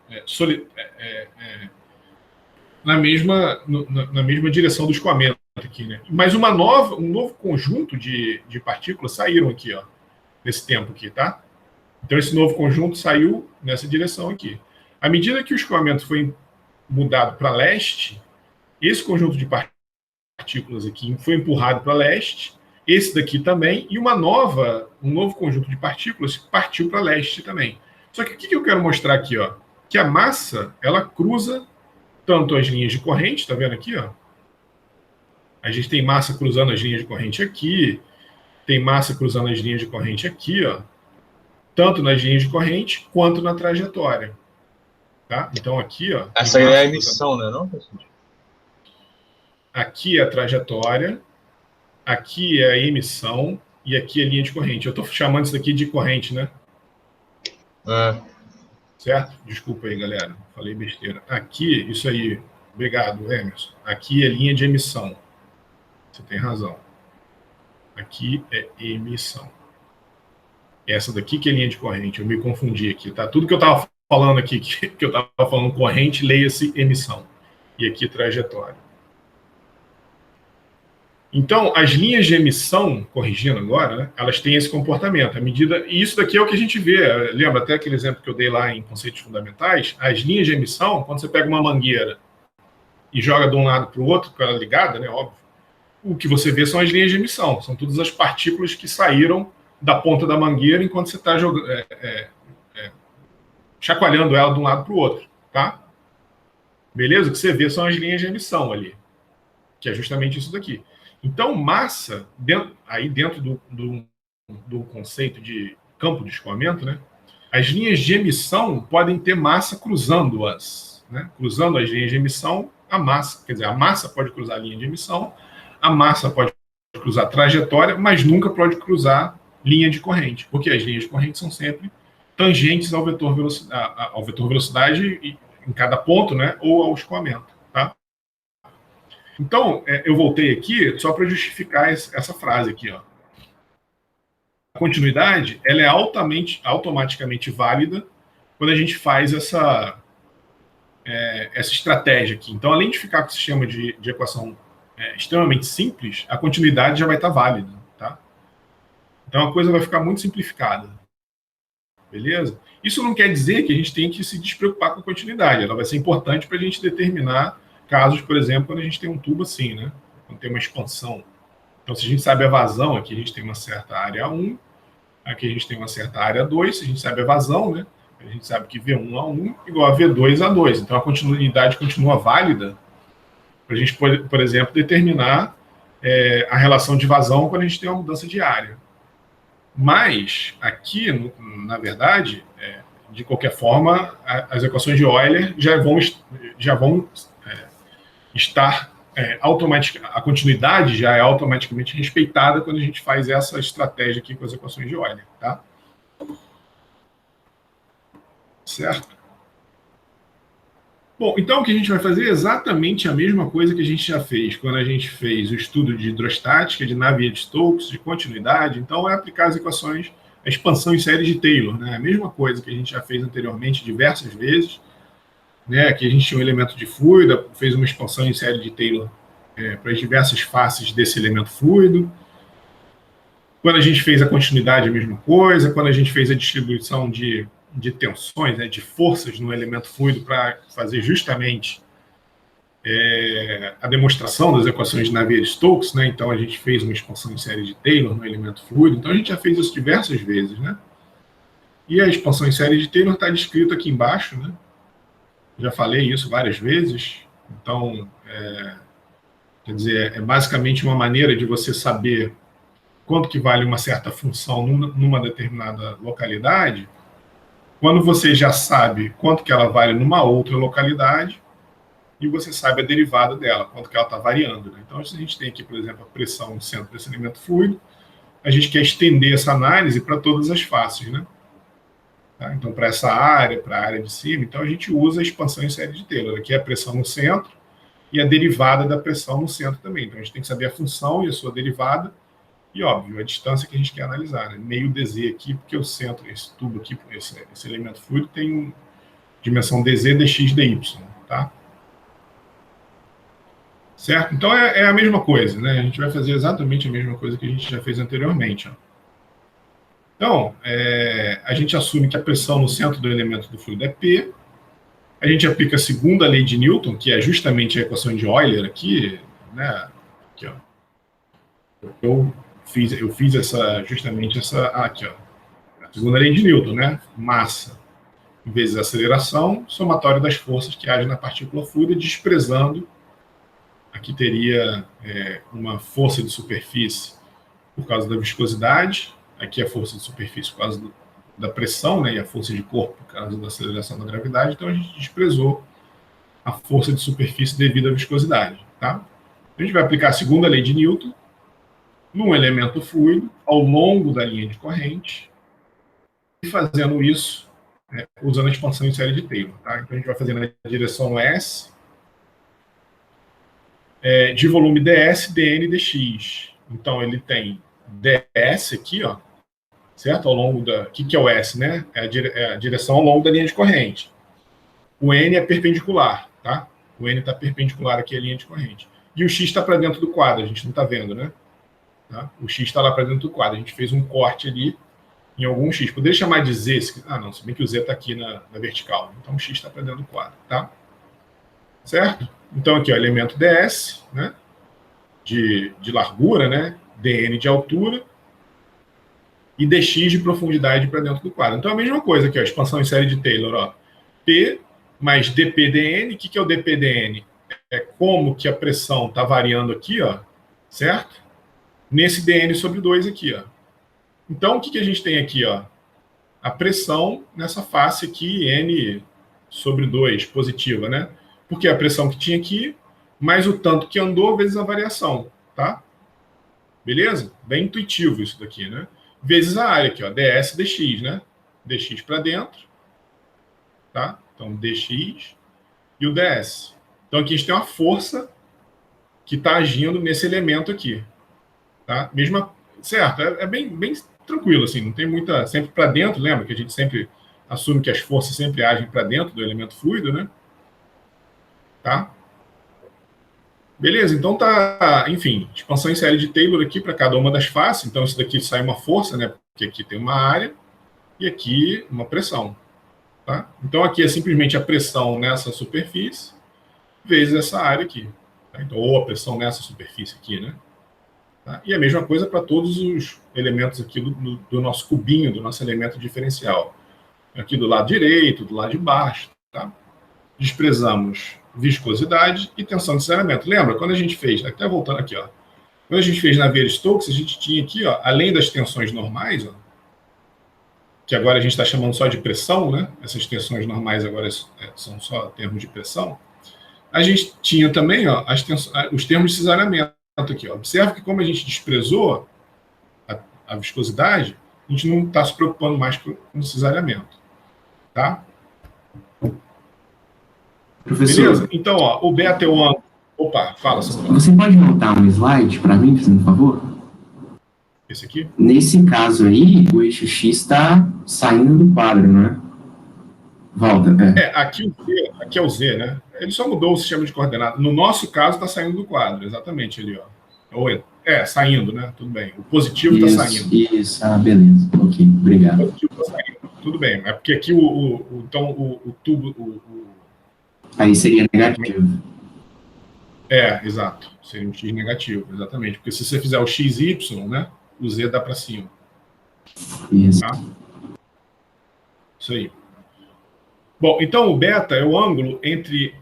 na mesma direção do escoamento aqui, né? Mas um novo conjunto de partículas saíram aqui, ó, nesse tempo aqui, tá? Então, esse novo conjunto saiu nessa direção aqui. À medida que o escoamento foi mudado para leste, esse conjunto de partículas aqui foi empurrado para leste, esse daqui também, e um novo conjunto de partículas partiu para leste também. Só que o que eu quero mostrar aqui, ó? Que a massa, ela cruza tanto as linhas de corrente, tá vendo aqui, ó? A gente tem massa cruzando as linhas de corrente aqui, tem massa cruzando as linhas de corrente aqui, ó, tanto nas linhas de corrente quanto na trajetória. Tá? Então aqui, ó. Essa aí é a emissão, né, não? Aqui é a trajetória, aqui é a emissão e aqui é linha de corrente. Eu estou chamando isso aqui de corrente, né? Certo? Desculpa aí, galera. Falei besteira. Aqui, isso aí. Obrigado, Emerson. Aqui é linha de emissão. Você tem razão. Aqui é emissão. Essa daqui que é linha de corrente. Eu me confundi aqui, tá? Tudo que eu estava falando aqui, que eu estava falando corrente, leia-se emissão. E aqui trajetória. Então, as linhas de emissão, corrigindo agora, né, elas têm esse comportamento. À medida, e isso daqui é o que a gente vê. Lembra até aquele exemplo que eu dei lá em conceitos fundamentais? As linhas de emissão, quando você pega uma mangueira e joga de um lado para o outro, com ela ligada, né, óbvio, o que você vê são as linhas de emissão. São todas as partículas que saíram da ponta da mangueira enquanto você está chacoalhando ela de um lado para o outro, tá? Beleza? O que você vê são as linhas de emissão ali, que é justamente isso daqui. Então, massa, dentro do conceito de campo de escoamento, né, as linhas de emissão podem ter massa cruzando-as. Né? Cruzando as linhas de emissão, a massa, quer dizer, a massa pode cruzar a linha de emissão, a massa pode cruzar a trajetória, mas nunca pode cruzar linha de corrente, porque as linhas de corrente são sempre tangentes ao vetor velocidade em cada ponto, né, ou ao escoamento. Tá? Então, eu voltei aqui só para justificar essa frase aqui. Ó. A continuidade ela é automaticamente válida quando a gente faz essa estratégia aqui. Então, além de ficar com o sistema de equação extremamente simples, a continuidade já vai estar válida. Tá? Então, a coisa vai ficar muito simplificada. Beleza? Isso não quer dizer que a gente tem que se despreocupar com a continuidade. Ela vai ser importante para a gente determinar casos, por exemplo, quando a gente tem um tubo assim, né? Quando tem uma expansão. Então, se a gente sabe a vazão, aqui a gente tem uma certa área 1, aqui a gente tem uma certa área 2, se a gente sabe a vazão, né? A gente sabe que V1 a 1 igual a V2 a 2. Então, a continuidade continua válida para a gente, por exemplo, determinar a relação de vazão quando a gente tem uma mudança de área. Mas, aqui, na verdade, de qualquer forma, as equações de Euler já vão estar a continuidade já é automaticamente respeitada quando a gente faz essa estratégia aqui com as equações de Euler, tá? Certo? Bom, então o que a gente vai fazer é exatamente a mesma coisa que a gente já fez quando a gente fez o estudo de hidrostática, de Navier-Stokes, de continuidade. Então, é aplicar as equações, a expansão em série de Taylor, né? A mesma coisa que a gente já fez anteriormente diversas vezes. Né, aqui a gente tinha um elemento de fluido, fez uma expansão em série de Taylor para as diversas faces desse elemento fluido. Quando a gente fez a continuidade, a mesma coisa. Quando a gente fez a distribuição de tensões, né, de forças no elemento fluido para fazer justamente a demonstração das equações de Navier-Stokes, né, então a gente fez uma expansão em série de Taylor no elemento fluido. Então a gente já fez isso diversas vezes. Né? E a expansão em série de Taylor está descrita aqui embaixo, né? Já falei isso várias vezes. Então, quer dizer, é basicamente uma maneira de você saber quanto que vale uma certa função numa determinada localidade, quando você já sabe quanto que ela vale numa outra localidade e você sabe a derivada dela, quanto que ela está variando. Né? Então, se a gente tem aqui, por exemplo, a pressão no centro desse elemento fluido, a gente quer estender essa análise para todas as faces, né? Tá? Então, para essa área, para a área de cima, então a gente usa a expansão em série de Taylor. Aqui é a pressão no centro e a derivada da pressão no centro também. Então, a gente tem que saber a função e a sua derivada e, óbvio, a distância que a gente quer analisar. Né? Meio dz aqui, porque o centro, esse tubo aqui, esse elemento fluido tem dimensão dz, dx, dy. Tá? Certo? Então, é a mesma coisa. Né? A gente vai fazer exatamente a mesma coisa que a gente já fez anteriormente. Ó. Então, a gente assume que a pressão no centro do elemento do fluido é P. A gente aplica a segunda lei de Newton, que é justamente a equação de Euler aqui. Né? Aqui, ó. Eu fiz justamente essa aqui, ó. A segunda lei de Newton, né? Massa vezes aceleração, somatório das forças que agem na partícula fluida, desprezando. Aqui teria uma força de superfície por causa da viscosidade. Aqui a força de superfície por causa da pressão, né, e a força de corpo por causa da aceleração da gravidade. Então, a gente desprezou a força de superfície devido à viscosidade. Tá? A gente vai aplicar a segunda lei de Newton, num elemento fluido ao longo da linha de corrente e fazendo isso usando a expansão em série de Taylor. Tá? Então, a gente vai fazer na direção S de volume ds, dn, dx. Então, ele tem ds aqui, ó, certo? Ao longo da... O que é o S, né? É a direção ao longo da linha de corrente. O N é perpendicular, tá? O N está perpendicular aqui à linha de corrente. E o X está para dentro do quadro, a gente não está vendo, né? Tá? O X está lá para dentro do quadro. A gente fez um corte ali em algum X. Poderia chamar de Z. Não, se bem que o Z está aqui na vertical. Então, o X está para dentro do quadro, tá? Certo? Então, aqui, ó, elemento ds, né? De largura, né? dn de altura e dx de profundidade para dentro do quadro. Então, a mesma coisa aqui, ó, expansão em série de Taylor, ó. P mais dpdn. O que é o dpdn? É como que a pressão está variando aqui, ó, certo? Nesse dn sobre 2 aqui, ó. Então, o que a gente tem aqui, ó? A pressão nessa face aqui, n sobre 2, positiva, né? Porque a pressão que tinha aqui, mais o tanto que andou, vezes a variação, tá? Beleza? Bem intuitivo isso daqui, né? Vezes a área aqui, ó, ds, dx, né? dx para dentro, tá? Então, dx e o ds. Então, aqui a gente tem uma força que está agindo nesse elemento aqui, tá? Mesma, certo? É bem tranquilo, assim, não tem muita... Sempre para dentro, lembra que a gente sempre assume que as forças sempre agem para dentro do elemento fluido, né? Tá? Beleza, então tá, enfim, expansão em série de Taylor aqui para cada uma das faces. Então, isso daqui sai uma força, né? Porque aqui tem uma área e aqui uma pressão, tá? Então, aqui é simplesmente a pressão nessa superfície vezes essa área aqui. Tá? Então, ou a pressão nessa superfície aqui, né? Tá? E a mesma coisa para todos os elementos aqui do nosso cubinho, do nosso elemento diferencial. Aqui do lado direito, do lado de baixo, tá? Desprezamos viscosidade e tensão de cerramento. Lembra, quando a gente fez, até voltando aqui, ó, quando a gente fez Navier-Stokes, a gente tinha aqui, ó, além das tensões normais, ó, que agora a gente está chamando só de pressão, né? Essas tensões normais agora são só termos de pressão. A gente tinha também, ó, os termos de cisalhamento aqui, ó. Observe que como a gente desprezou a viscosidade, a gente não está se preocupando mais com o cisalhamento, tá? Professor. Beleza? Então, ó, o beta é o ângulo. Opa, fala, Samuel. Você pode montar um slide para mim, por favor? Esse aqui? Nesse caso aí, o eixo X está saindo do quadro, não é? Volta. Aqui é o Z, né? Ele só mudou o sistema de coordenadas. No nosso caso, está saindo do quadro, exatamente ali, ó. Saindo, né? Tudo bem. O positivo está saindo. Isso, beleza. Ok, obrigado. O positivo está saindo. Tudo bem. É porque aqui o tubo. Aí seria negativo. Exato. Seria um X negativo, exatamente. Porque se você fizer o XY, né? O Z dá para cima. Isso. Tá? Isso aí. Bom, então o beta é o ângulo entre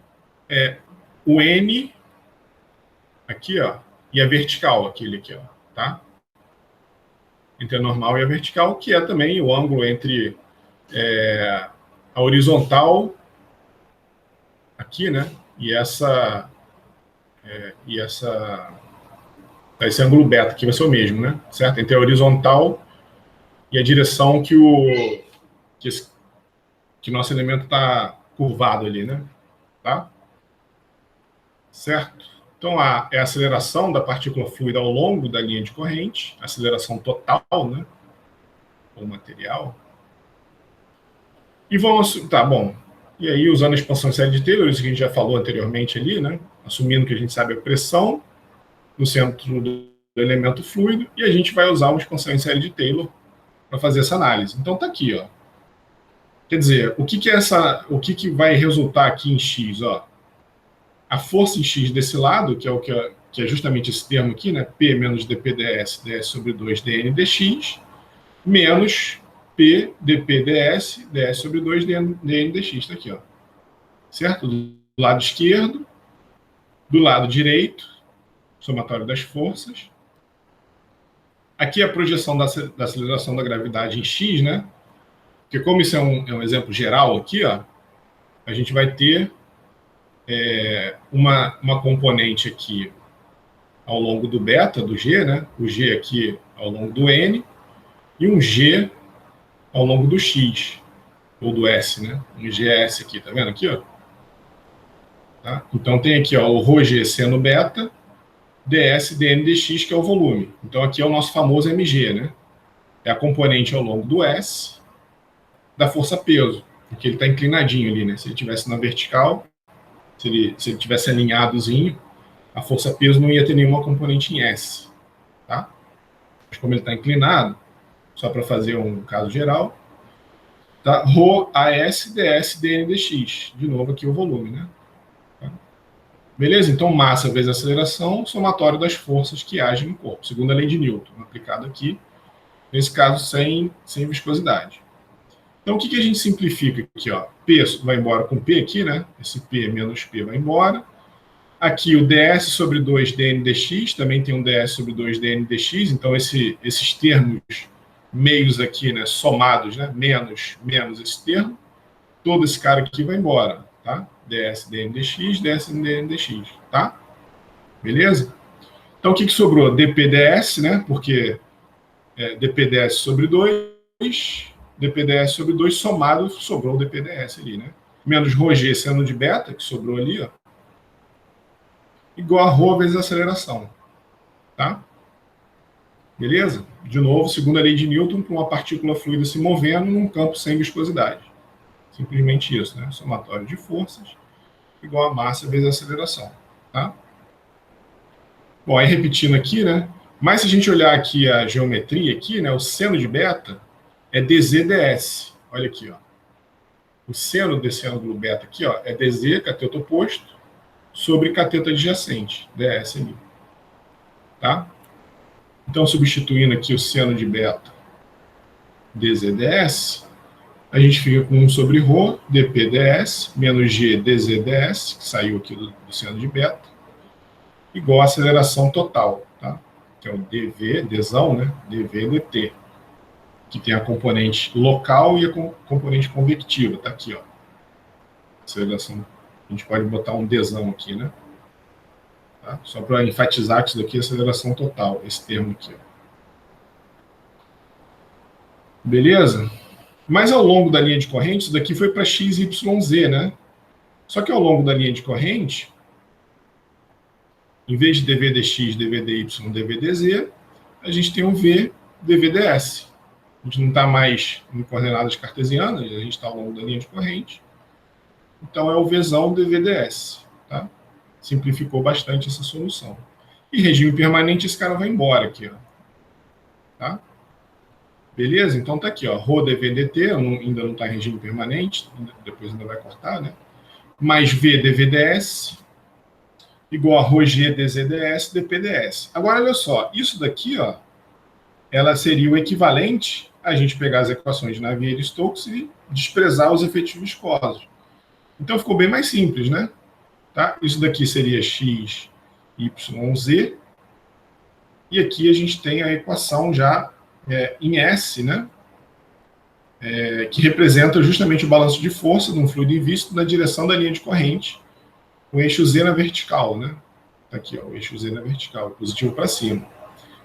o N aqui, ó, e a vertical, aquele aqui, ó, tá? Entre a normal e a vertical, que é também o ângulo entre a horizontal aqui, né? E esse ângulo beta aqui vai ser o mesmo, né? Certo? Entre a horizontal e a direção que nosso elemento está curvado ali, né? Tá? Certo? Então, é a aceleração da partícula fluida ao longo da linha de corrente, aceleração total, né? Ou material. E vamos... Tá, bom. E aí, usando a expansão em série de Taylor, isso que a gente já falou anteriormente ali, né? Assumindo que a gente sabe a pressão no centro do elemento fluido, e a gente vai usar uma expansão em série de Taylor para fazer essa análise. Então, tá aqui, ó. Quer dizer, o que vai resultar aqui em X? Ó? A força em X desse lado, que é justamente esse termo aqui, né? P menos dpds, ds sobre 2 dn dx, menos P dpds, ds sobre 2 dn dx. Está aqui, ó. Certo? Do lado esquerdo, do lado direito, somatório das forças. Aqui a projeção da aceleração da gravidade em X, né? Porque como isso é um exemplo geral aqui, ó, a gente vai ter uma componente aqui ao longo do beta, do G, né? O G aqui ao longo do N, e um G ao longo do X, ou do S, né? Um GS aqui, tá vendo aqui, ó? Tá? Então tem aqui, ó, o ρg seno beta, ds dn dx, que é o volume. Então aqui é o nosso famoso mg, né? É a componente ao longo do S da força-peso, porque ele está inclinadinho ali, né? Se ele estivesse na vertical, se ele tivesse alinhadozinho, a força-peso não ia ter nenhuma componente em S, tá? Mas como ele está inclinado, só para fazer um caso geral, tá? Rho AS ds dn dx. De novo aqui o volume, né? Tá? Beleza? Então massa vezes aceleração, somatório das forças que agem no corpo, segundo a lei de Newton, aplicado aqui, nesse caso sem viscosidade. Então, o que a gente simplifica aqui? Ó? P vai embora com P aqui, né? Esse P menos P vai embora. Aqui o ds sobre 2 dn dx, também tem um ds sobre 2 dn dx, então esses termos meios aqui, né, somados, né, menos esse termo, todo esse cara aqui vai embora, tá? ds dn dx, ds dn dx, tá? Beleza? Então, o que sobrou? dpds, né? Porque dpds sobre 2... dpds sobre 2 somado, sobrou o dpds ali, né? Menos ρg seno de beta, que sobrou ali, ó, igual a ρ vezes a aceleração, tá? Beleza? De novo, segundo a lei de Newton, para uma partícula fluida se movendo num campo sem viscosidade. Simplesmente isso, né? Somatório de forças igual a massa vezes a aceleração, tá? Bom, aí repetindo aqui, né? Mas se a gente olhar aqui a geometria aqui, né? O seno de beta é dz/ds. Olha aqui, ó. O seno desse ângulo beta aqui, ó, é dz, cateto oposto, sobre cateto adjacente, ds ali. Tá? Então, substituindo aqui o seno de beta, dz/ds, a gente fica com 1 sobre ρ, dp/ds, menos g dz/ds, que saiu aqui do seno de beta, igual a aceleração total, tá? Que é o dv, dzão, né? dv dt. Que tem a componente local e a componente convectiva. Tá aqui, ó. Aceleração. A gente pode botar um dzão aqui, né? Tá? Só para enfatizar que isso daqui é aceleração total, esse termo aqui, ó. Beleza? Mas ao longo da linha de corrente, isso daqui foi para x, y, z, né? Só que ao longo da linha de corrente, em vez de dv dx, dv dy, dv dz, a gente tem um v dv ds. A gente não está mais em coordenadas cartesianas, a gente está ao longo da linha de corrente. Então, é o Vzão dvds. Tá? Simplificou bastante essa solução. E regime permanente, esse cara vai embora aqui. Ó. Tá? Beleza? Então, tá aqui. Ó, ρ dv dt, ainda não está em regime permanente, depois ainda vai cortar, né? Mais v dvds, igual a ρg dzds dpds. Agora, olha só. Isso daqui, ó, ela seria o equivalente a gente pegar as equações de Navier-Stokes e desprezar os efeitos viscosos. Então, ficou bem mais simples, né? Tá? Isso daqui seria x, y, z. E aqui a gente tem a equação já em S, né? Que representa justamente o balanço de força de um fluido invisto na direção da linha de corrente, com o eixo z na vertical, né? Tá aqui, ó, o eixo z na vertical, positivo para cima.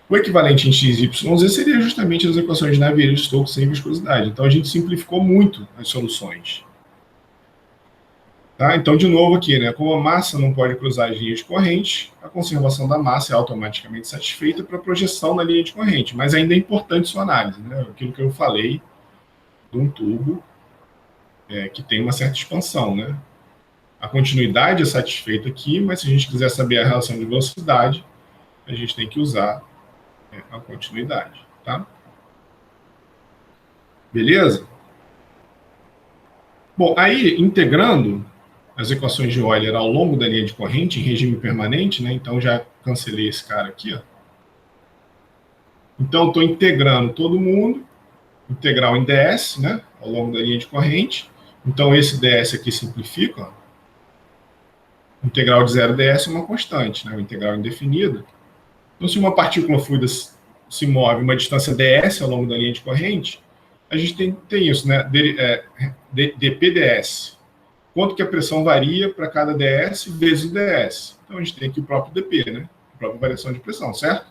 O equivalente em x, y, z seria justamente as equações de Navier-Stokes sem viscosidade. Então, a gente simplificou muito as soluções. Tá? Então, de novo aqui, né? Como a massa não pode cruzar as linhas de corrente, a conservação da massa é automaticamente satisfeita para a projeção na linha de corrente. Mas ainda é importante sua análise, né? Aquilo que eu falei de um tubo que tem uma certa expansão, né? A continuidade é satisfeita aqui, mas se a gente quiser saber a relação de velocidade, a gente tem que usar a continuidade, tá? Beleza? Bom, aí, integrando as equações de Euler ao longo da linha de corrente, em regime permanente, né? Então, já cancelei esse cara aqui, ó. Então, estou integrando todo mundo, integral em ds, né? Ao longo da linha de corrente. Então, esse ds aqui simplifica, ó. Integral de 0 ds é uma constante, né? O integral indefinido. Então, se uma partícula fluida se move uma distância ds ao longo da linha de corrente, a gente tem isso, né? dpds. Quanto que a pressão varia para cada ds vezes o ds. Então, a gente tem aqui o próprio dp, né? própria variação de pressão, certo?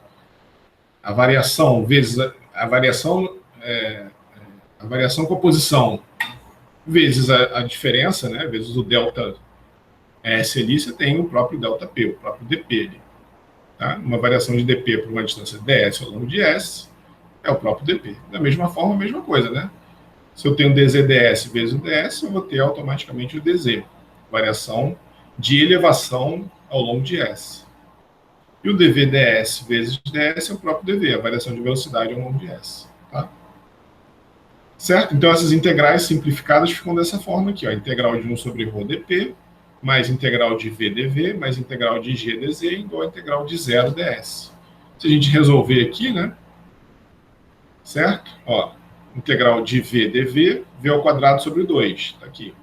A variação vezes a variação com a posição vezes a diferença, né? Vezes o delta S ali, você tem o próprio delta P, o próprio dP ali. Tá? Uma variação de dP por uma distância ds ao longo de S é o próprio dP. Da mesma forma, a mesma coisa, né? Se eu tenho dz/ds vezes o ds, eu vou ter automaticamente o dz, variação de elevação ao longo de S. E o dv/ds vezes ds é o próprio dv, a variação de velocidade ao longo de S. Tá? Certo? Então, essas integrais simplificadas ficam dessa forma aqui, ó, integral de 1 sobre ρ dp, mais integral de v dv, mais integral de g dz, igual a integral de 0 ds. Se a gente resolver aqui, né? Certo? Ó, integral de v dv, v ao quadrado sobre 2, está aqui.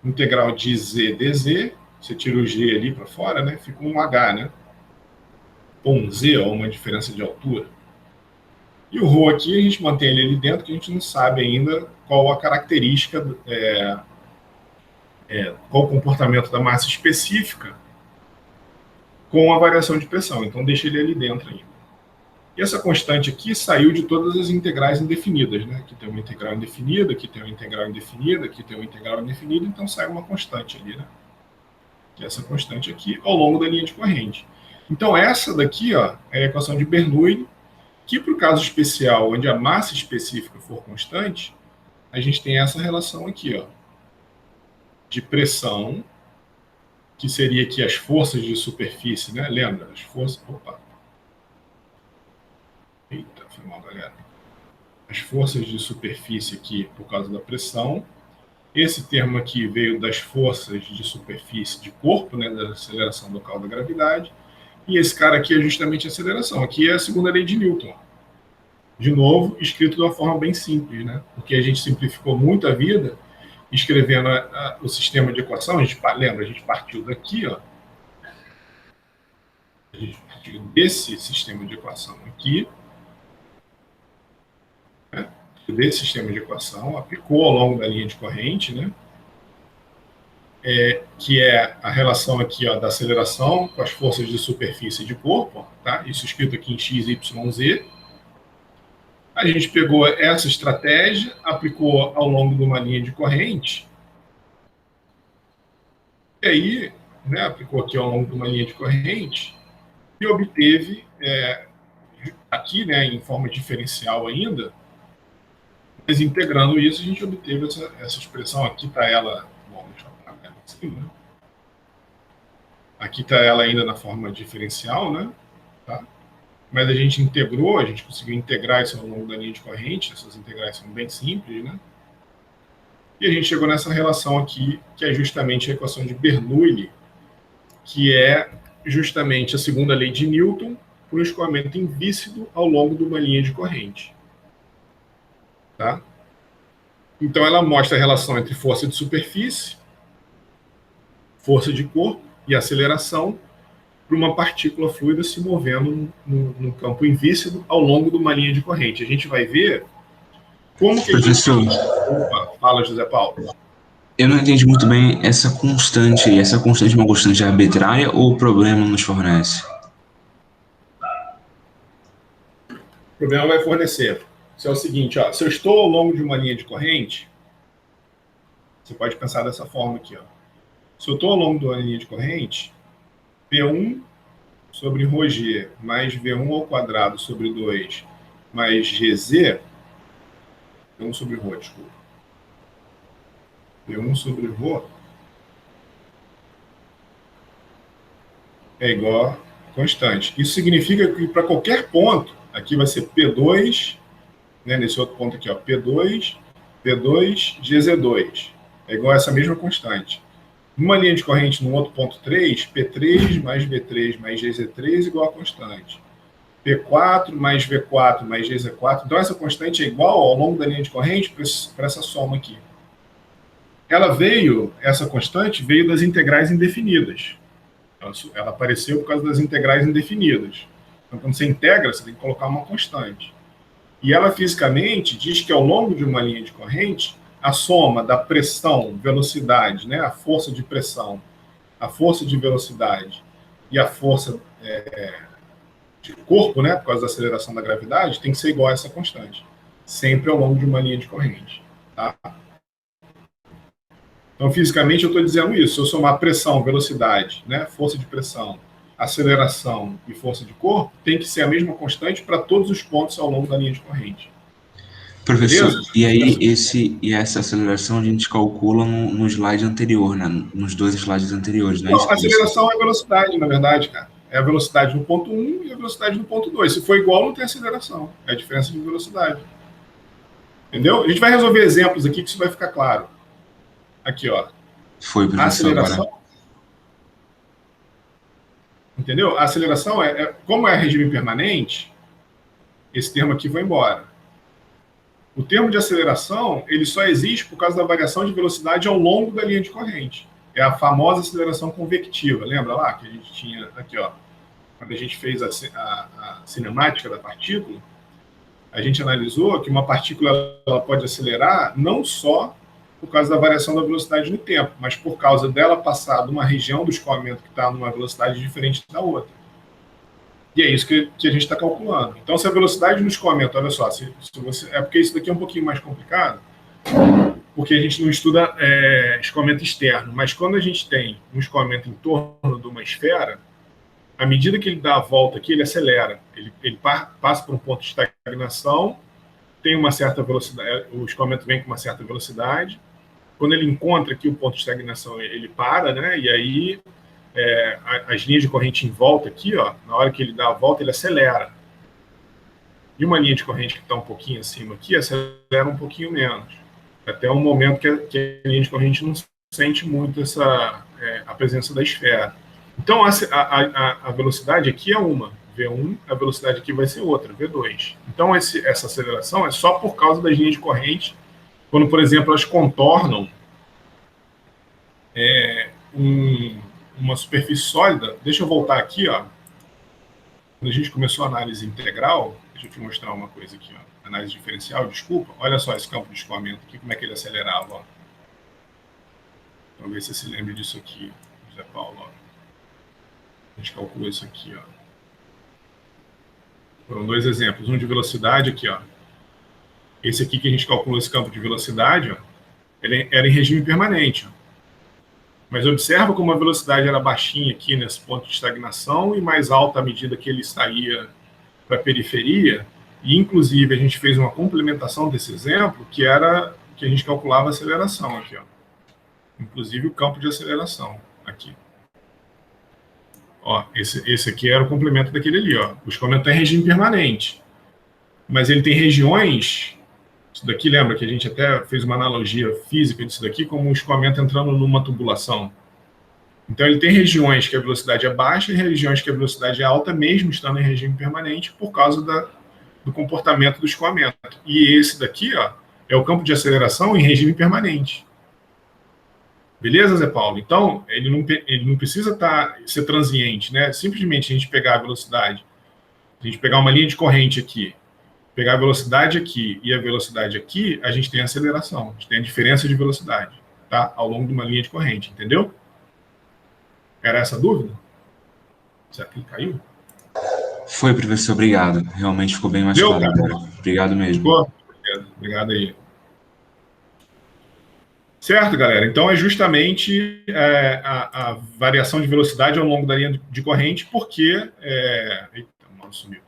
Integral de z dz, você tira o g ali para fora, né? Fica um h, né? Ou um z, ou uma diferença de altura. E o ρ aqui, a gente mantém ele ali dentro, que a gente não sabe ainda qual a característica, qual o comportamento da massa específica com a variação de pressão. Então, deixa ele ali dentro ainda. E essa constante aqui saiu de todas as integrais indefinidas, né? Aqui tem uma integral indefinida, aqui tem uma integral indefinida, aqui tem uma integral indefinida, então sai uma constante ali, né? Que é essa constante aqui, ao longo da linha de corrente. Então, essa daqui, ó, é a equação de Bernoulli, que para o caso especial, onde a massa específica for constante, a gente tem essa relação aqui, ó, de pressão, que seria aqui as forças de superfície, né? Lembra? As forças... Opa! Eita, foi mal, galera. As forças de superfície aqui por causa da pressão. Esse termo aqui veio das forças de superfície de corpo, né? Da aceleração local da gravidade. E esse cara aqui é justamente a aceleração. Aqui é a segunda lei de Newton. De novo, escrito de uma forma bem simples, né? Porque a gente simplificou muito a vida escrevendo o sistema de equação. Lembra, a gente partiu daqui, ó. A gente partiu desse sistema de equação aqui. Né? Desse sistema de equação, aplicou ao longo da linha de corrente, né? Que é a relação aqui, ó, da aceleração com as forças de superfície de corpo, ó, tá? Isso escrito aqui em x, y, z. A gente pegou essa estratégia, aplicou ao longo de uma linha de corrente, e aí, né, aplicou aqui ao longo de uma linha de corrente, e obteve, aqui, né, em forma diferencial ainda, mas integrando isso, a gente obteve essa expressão. Aqui está ela, bom, deixa eu apagar ela assim, né? Aqui está ela ainda na forma diferencial, né? Tá? Mas a gente integrou, a gente conseguiu integrar isso ao longo da linha de corrente. Essas integrais são bem simples, né? E a gente chegou nessa relação aqui, que é justamente a equação de Bernoulli, que é justamente a segunda lei de Newton para o escoamento invícido ao longo de uma linha de corrente. Tá? Então, ela mostra a relação entre força de superfície, força de corpo e aceleração para uma partícula fluida se movendo num campo invícido ao longo de uma linha de corrente. A gente vai ver como que... Professor, Opa, fala, José Paulo. eu não entendi muito bem essa constante aí. Essa constante é uma constante arbitrária ou o problema nos fornece? O problema vai fornecer. Isso é o seguinte, ó, se eu estou ao longo de uma linha de corrente, você pode pensar dessa forma aqui, ó. Se eu estou ao longo de uma linha de corrente, P1 sobre ρg mais V1 ao quadrado sobre 2 mais GZ, P1 sobre ρ, desculpa. P1 sobre ρ é igual a constante. Isso significa que para qualquer ponto, aqui vai ser P2, né, nesse outro ponto aqui, ó, P2, GZ2, é igual a essa mesma constante. Numa linha de corrente, no outro ponto 3, P3 mais V3 mais GZ3 igual a constante. P4 mais V4 mais GZ4. Então, essa constante é igual ao longo da linha de corrente para essa soma aqui. Essa constante veio das integrais indefinidas. Ela apareceu por causa das integrais indefinidas. Então, quando você integra, você tem que colocar uma constante. E ela, fisicamente, diz que ao longo de uma linha de corrente, a soma da pressão, velocidade, né, a força de pressão, a força de velocidade e a força de corpo, né, por causa da aceleração da gravidade, tem que ser igual a essa constante, sempre ao longo de uma linha de corrente. Tá? Então, fisicamente, eu estou dizendo isso. Se eu somar pressão, velocidade, né, força de pressão, aceleração e força de corpo, tem que ser a mesma constante para todos os pontos ao longo da linha de corrente. Professor, Beleza? e aí essa aceleração a gente calcula no slide anterior, né? Nos 2 slides anteriores, não é isso? Não, a aceleração é a velocidade, na verdade, cara. É a velocidade no ponto 1 e a velocidade no ponto 2. Se for igual, não tem aceleração. É a diferença de velocidade. Entendeu? A gente vai resolver exemplos aqui que isso vai ficar claro. Aqui, ó. Foi, A professor, aceleração. agora. Entendeu? A aceleração como é regime permanente, esse termo aqui vai embora. O termo de aceleração, ele só existe por causa da variação de velocidade ao longo da linha de corrente. É a famosa aceleração convectiva. Lembra lá que a gente tinha aqui, ó, quando a gente fez a cinemática da partícula, a gente analisou que uma partícula ela pode acelerar não só por causa da variação da velocidade no tempo, mas por causa dela passar de uma região do escoamento que está numa velocidade diferente da outra. E é isso que a gente está calculando. Então, se a velocidade no escoamento, olha só, se você, é porque isso daqui é um pouquinho mais complicado, porque a gente não estuda escoamento externo, mas quando a gente tem um escoamento em torno de uma esfera, à medida que ele dá a volta aqui, ele acelera. Ele passa por um ponto de estagnação, tem uma certa velocidade, o escoamento vem com uma certa velocidade. Quando ele encontra aqui o ponto de estagnação, ele para, né? E aí as linhas de corrente em volta aqui, ó, na hora que ele dá a volta, ele acelera. E uma linha de corrente que está um pouquinho acima aqui, acelera um pouquinho menos. Até um momento que a linha de corrente não sente muito a presença da esfera. Então, a velocidade aqui é uma, V1, a velocidade aqui vai ser outra, V2. Então, essa aceleração é só por causa das linhas de corrente, quando, por exemplo, elas contornam uma superfície sólida. Deixa eu voltar aqui, ó. Quando a gente começou a análise integral, deixa eu te mostrar uma coisa aqui, ó. Análise diferencial, desculpa. Olha só esse campo de escoamento aqui, como é que ele acelerava, ó. Talvez você se lembre disso aqui, José Paulo, ó. A gente calculou isso aqui, ó. Foram 2 exemplos, um de velocidade aqui, ó. Esse aqui que a gente calculou esse campo de velocidade, ó, ele era em regime permanente, ó. Mas observa como a velocidade era baixinha aqui nesse ponto de estagnação e mais alta à medida que ele saía para a periferia. E, inclusive, a gente fez uma complementação desse exemplo, que era que a gente calculava a aceleração aqui, ó. Inclusive o campo de aceleração aqui. Ó, esse aqui era o complemento daquele ali, ó. O escoamento está em regime permanente. Mas ele tem regiões... Isso daqui, lembra que a gente até fez uma analogia física disso daqui, como um escoamento entrando numa tubulação. Então, ele tem regiões que a velocidade é baixa e regiões que a velocidade é alta, mesmo estando em regime permanente, por causa do comportamento do escoamento. E esse daqui, ó, é o campo de aceleração em regime permanente. Beleza, Zé Paulo? Então, ele não precisa ser transiente, né? Simplesmente a gente pegar a velocidade, a gente pegar uma linha de corrente aqui, pegar a velocidade aqui e a velocidade aqui, a gente tem aceleração, a gente tem a diferença de velocidade, tá? Ao longo de uma linha de corrente, entendeu? Era essa a dúvida? Será que ele caiu? Foi, professor, obrigado. Realmente ficou bem mais claro agora. Obrigado mesmo. Ficou? Obrigado aí. Certo, galera? Então, é justamente a variação de velocidade ao longo da linha de corrente, porque... Eita, mal sumiu.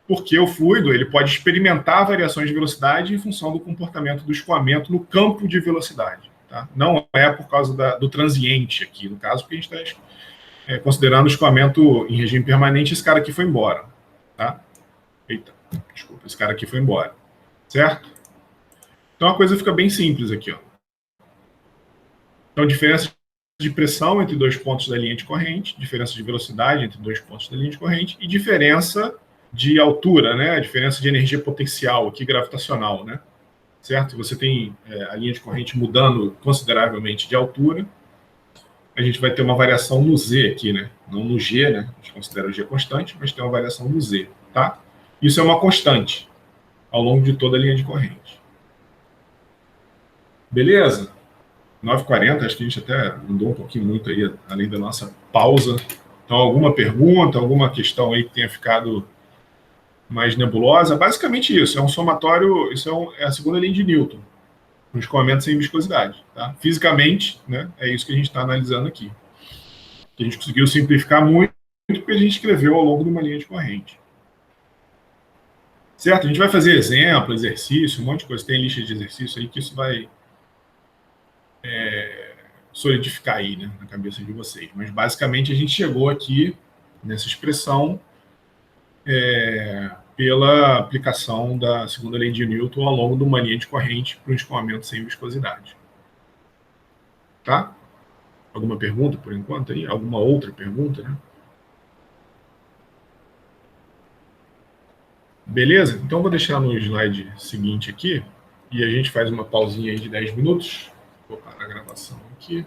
Porque o fluido ele pode experimentar variações de velocidade em função do comportamento do escoamento no campo de velocidade. Tá? Não é por causa do transiente aqui, no caso, porque a gente está considerando o escoamento em regime permanente, esse cara aqui foi embora. Tá? Eita, desculpa, esse cara aqui foi embora. Certo? Então a coisa fica bem simples aqui, ó. Então, diferença de pressão entre 2 pontos da linha de corrente, diferença de velocidade entre 2 pontos da linha de corrente e diferença de altura, né? A diferença de energia potencial aqui gravitacional, né? Certo? Você tem a linha de corrente mudando consideravelmente de altura, a gente vai ter uma variação no Z aqui, né? Não no G, né? A gente considera o G constante, mas tem uma variação no Z, tá? Isso é uma constante ao longo de toda a linha de corrente. Beleza? 9h40, acho que a gente até andou um pouquinho muito aí, além da nossa pausa Então, alguma pergunta, alguma questão aí que tenha ficado mais nebulosa? Basicamente isso, é um somatório, é a segunda lei de Newton, um escoamento sem viscosidade. Tá? Fisicamente, né, é isso que a gente está analisando aqui. A gente conseguiu simplificar muito porque a gente escreveu ao longo de uma linha de corrente. Certo? A gente vai fazer exemplo, exercício, um monte de coisa. Tem lista de exercício aí que isso vai solidificar aí, né, na cabeça de vocês. Mas, basicamente, a gente chegou aqui nessa expressão pela aplicação da segunda lei de Newton ao longo de uma linha de corrente para um escoamento sem viscosidade. Tá? Alguma pergunta, por enquanto, aí? Alguma outra pergunta, né? Beleza? Então, vou deixar no slide seguinte aqui e a gente faz uma pausinha aí de 10 minutos. Vou parar a gravação aqui.